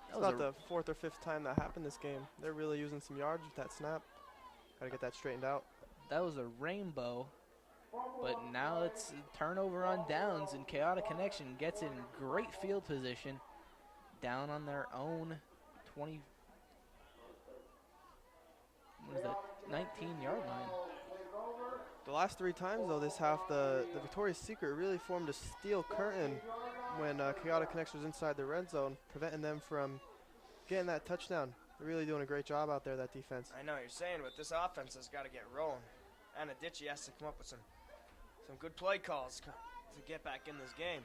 That It's was about the fourth or fifth time that happened this game. They're really using some yards with that snap. Got to get that straightened out. that was a rainbow. But now it's a turnover on downs, and Chaotic Connection gets in great field position down on their own 20. What is that? 19-yard line. The last 3 times, though, this half, the Victoria's Secret really formed a steel curtain when Chaotic Connection was inside the red zone, preventing them from getting that touchdown. They're really doing a great job out there, that defense. I know what you're saying, but this offense has got to get rolling. And Adichie has to come up with some good play calls to get back in this game.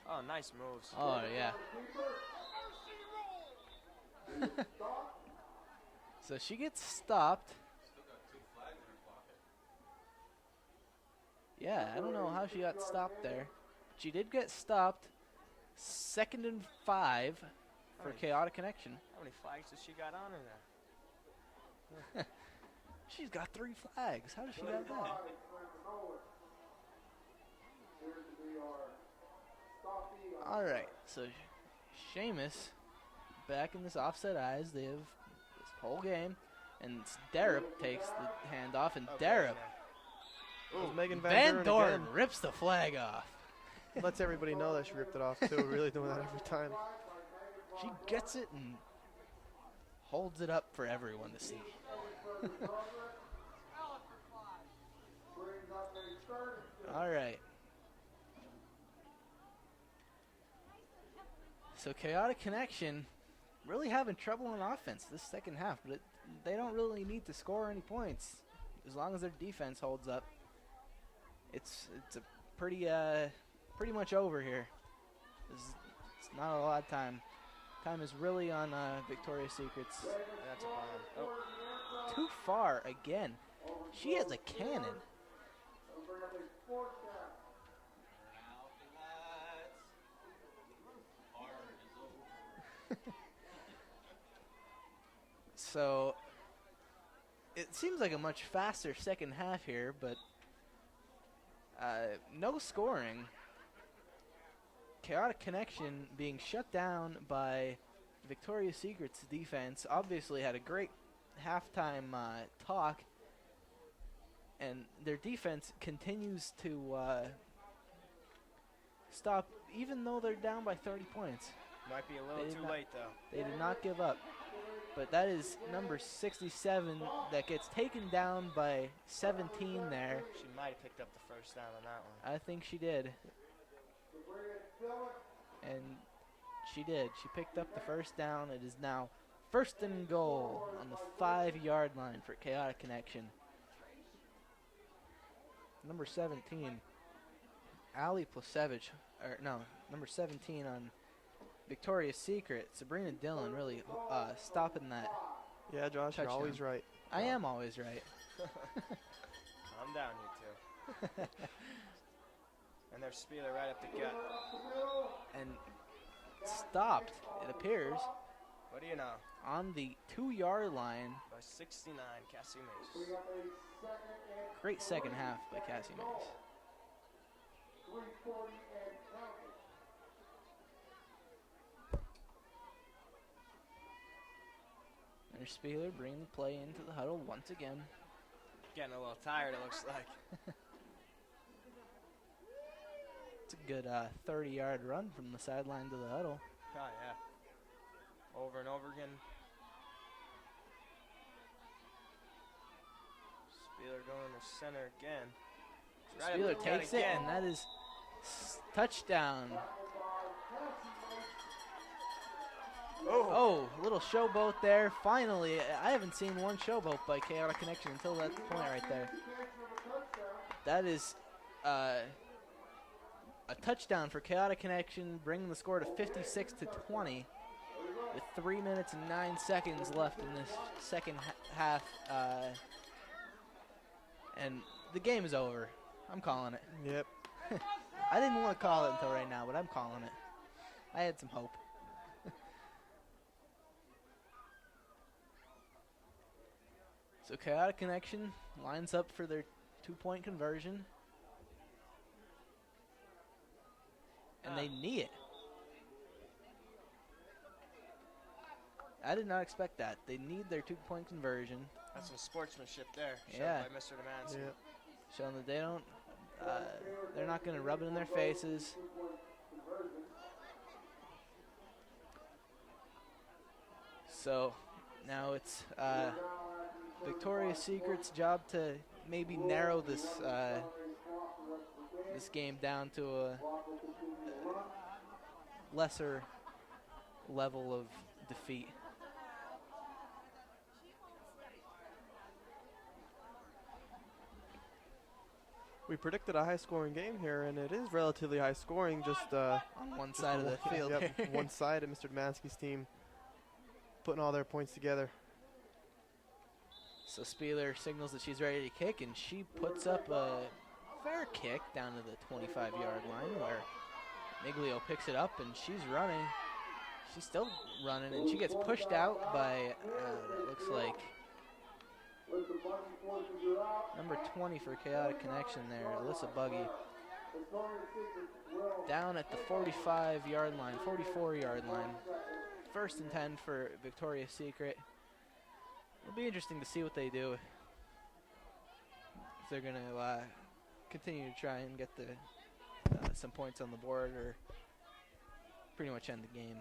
Oh, nice moves. Oh, yeah. So she gets stopped. Yeah, I don't know how she got stopped there. She did get stopped. 2nd and 5 for Chaotic Connection. How many flags does she got on her there? She's got 3 flags. How does she got that? All right, so Seamus back in this offset eyes. They have this whole game, and Darup takes the handoff, and Darup Megan Van Doren Dorn again rips the flag off. lets everybody know that she ripped it off, too. Really doing that every time. She gets it and holds it up for everyone to see. All right. So Chaotic Connection really having trouble on offense this second half, but they don't really need to score any points as long as their defense holds up. It's a pretty much over here. It's not a lot of time. Time is really on Victoria's Secret's. That's a bomb. Oh, Too far again. She has a cannon. So it seems like a much faster second half here, but no scoring. Chaotic Connection being shut down by Victoria's Secret's defense. Obviously had a great halftime talk, and their defense continues to stop even though they're down by 30 points. might be a little too late, though. They did not give up. But that is number 67 that gets taken down by 17 there. She might have picked up the first down on that one. I think she did. And she did. She picked up the first down. It is now 1st and goal on the 5-yard line for Chaotic Connection. Number 17, Ali Plasevich, or no, number 17 on Victoria's Secret, Sabrina Dillon really stopping that. Yeah, Josh, Touchdown. you're always right. I am always right. I'm down here, too. And there's Spieler right up the gut. And stopped, it appears, What do you know? on the 2-yard line. By 69, Cassie Mace. Great second half by Cassie Mace. There's Spieler bringing the play into the huddle once again. Getting a little tired, it looks like. It's a good 30-yard run from the sideline to the huddle. Oh, yeah. Over and over again. Spieler going to center again. Right up Spieler the gut takes it, again. and that is touchdown. Oh, little showboat there. Finally, I haven't seen one showboat by Chaotic Connection until that point right there. That is a touchdown for Chaotic Connection, bringing the score to 56-20 with 3 minutes and 9 seconds left in this second half. And the game is over. I'm calling it. Yep. I didn't want to call it until right now, but I'm calling it. I had some hope. So So Chaotic Connection lines up for their 2-point conversion. And they knee it. I did not expect that. They need their 2-point conversion. That's some sportsmanship there. Yeah. Shown by Mr. Demansky. Yeah. Showing that they don't, they're not going to rub it in their faces. So now it's Victoria's Secret's job to maybe narrow this this game down to a lesser level of defeat. We predicted a high-scoring game here, and it is relatively high-scoring. Just On one side of the field. Yep, one side of Mr. Demansky's team putting all their points together. So Spieler signals that she's ready to kick, and she puts up a fair kick down to the 25-yard line where Niglio picks it up, and she's running. She's still running, and she gets pushed out by, it looks like, number 20 for Chaotic Connection there, Alyssa Buggy. Down at the 45-yard line, 44-yard line. 1st and 10 for Victoria's Secret. It'll be interesting to see what they do. If they're going to continue to try and get the some points on the board or pretty much end the game.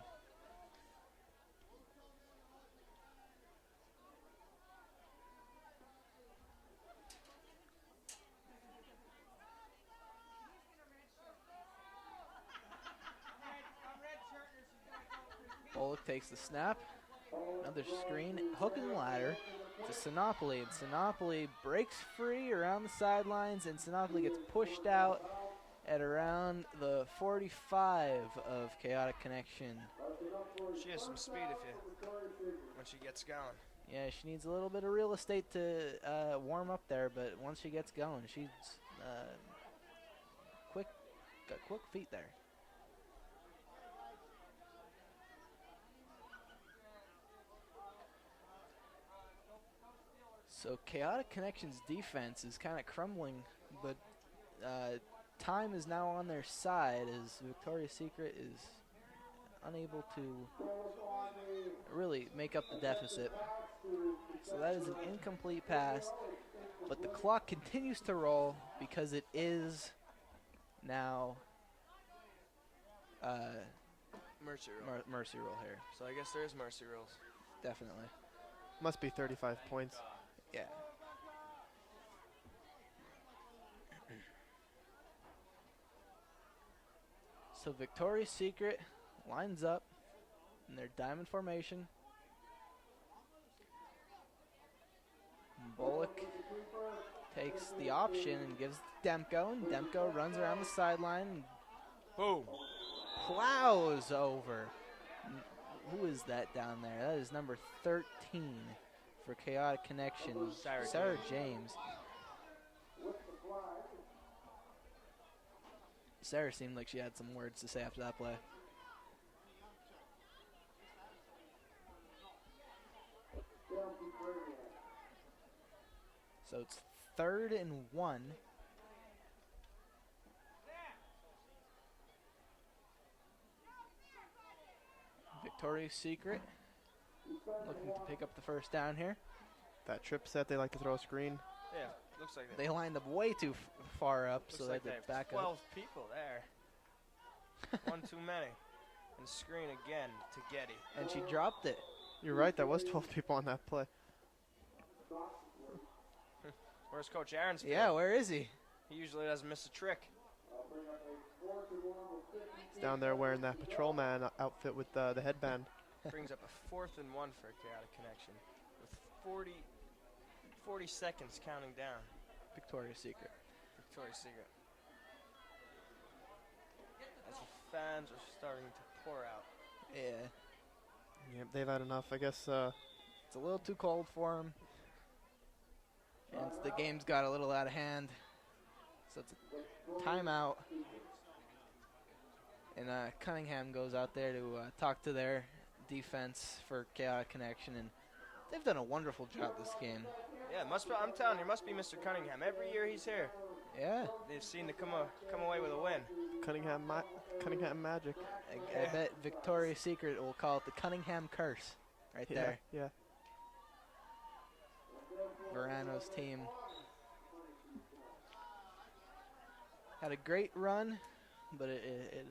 Bullock takes the snap. Another screen, hook and ladder to Sinopoli. And Sinopoli breaks free around the sidelines, and Sinopoli gets pushed out at around the 45 of Chaotic Connection. She has some speed when she gets going. Yeah, she needs a little bit of real estate to warm up there, but once she gets going, she's got quick feet there. So Chaotic Connection's defense is kind of crumbling, but time is now on their side as Victoria's Secret is unable to really make up the deficit. So that is an incomplete pass, but the clock continues to roll because it is now Mercy rule. mercy rule here. So I guess there is mercy rules. Definitely. Must be 35 points. Yeah. So Victoria's Secret lines up in their diamond formation. Bullock takes the option and gives Demko, and Demko runs around the sideline and Boom. plows over. Who is that down there? That is number 13 for Chaotic Connection, Sarah James. Sarah seemed like she had some words to say after that play. So it's 3rd and 1. Victoria's Secret looking to pick up the first down here. That trip set, they like to throw a screen. Yeah, looks like They lined up way too far up, so like they they had have to back 12 up. people there. One too many. And screen again to Getty. And she dropped it. You're right, that was 12 people on that play. Where's Coach Aaron's? Yeah, where is he? He usually doesn't miss a trick. He's down there wearing that patrolman outfit with the headband. Brings up a 4th and 1 for a Chaotic Connection with 40 seconds counting down. Victoria's Secret. Victoria's Secret. As the fans are starting to pour out. Yeah. Yep, they've had enough. I guess It's a little too cold for him. And the game's got a little out of hand. So it's a timeout. And Cunningham goes out there to talk to their defense for Chaotic Connection and They've done a wonderful job this game. Yeah, I'm telling you, it must be Mr. Cunningham. Every year he's here, Yeah. they've seen to come away with a win. Cunningham magic. I bet Victoria's Secret will call it the Cunningham curse right there. Yeah. Verano's team had a great run, but it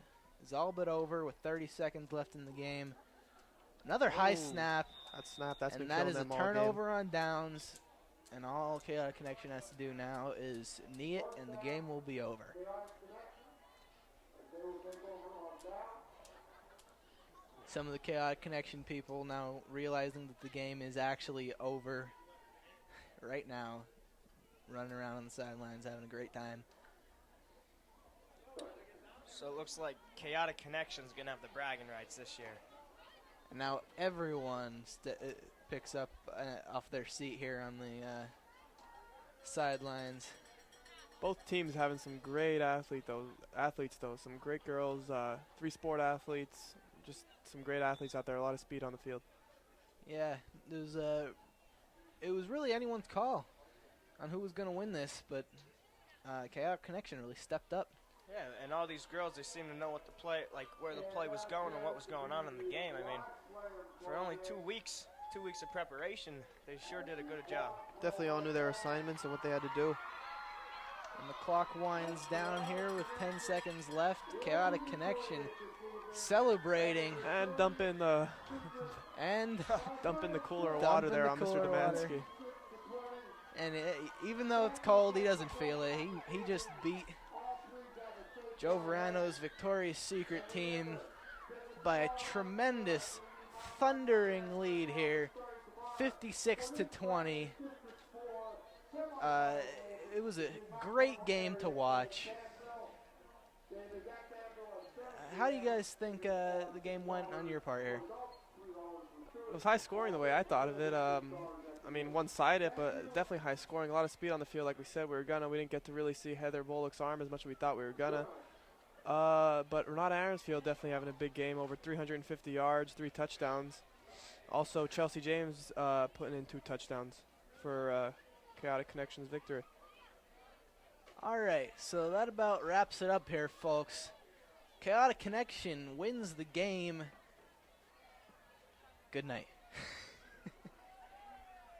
is all but over with 30 seconds left in the game. Another high snap, That snap, that's been and that killing is a them all game. turnover on downs. And all Chaotic Connection has to do now is knee it, and the game will be over. Some of the Chaotic Connection people now realizing that the game is actually over right now, running around on the sidelines having a great time. So it looks like Chaotic Connection's going to have the bragging rights this year. And now everyone picks up off their seat here on the sidelines. Both teams having some great athletes though. Some great girls, 3 sport athletes, just some great athletes out there. A lot of speed on the field. Yeah, it was really anyone's call on who was going to win this, but Chaotic Connection really stepped up. Yeah, and all these girls, they seem to know what the play, like where the play was going and what was going on in the game. I mean, for only 2 weeks of preparation, they sure did a good job. Definitely all knew their assignments and what they had to do. And the clock winds down here with 10 seconds left. Chaotic Connection celebrating And dumping the cooler of water there on Mr. Demansky. And even though it's cold, he doesn't feel it. He just beat Joe Verano's Victoria's Secret team by a tremendous, thundering lead here, 56-20. It was a great game to watch. How do you guys think the game went on your part here? It was high scoring the way I thought of it. I mean, one-sided, but definitely high scoring. A lot of speed on the field, like we said. We didn't get to really see Heather Bullock's arm as much as we thought we were gonna. But Renata Aronsfield definitely having a big game, over 350 yards, 3 touchdowns. Also, Chelsea James putting in 2 touchdowns for Chaotic Connections victory. All right, so that about wraps it up here, folks. Chaotic Connection wins the game. Good night.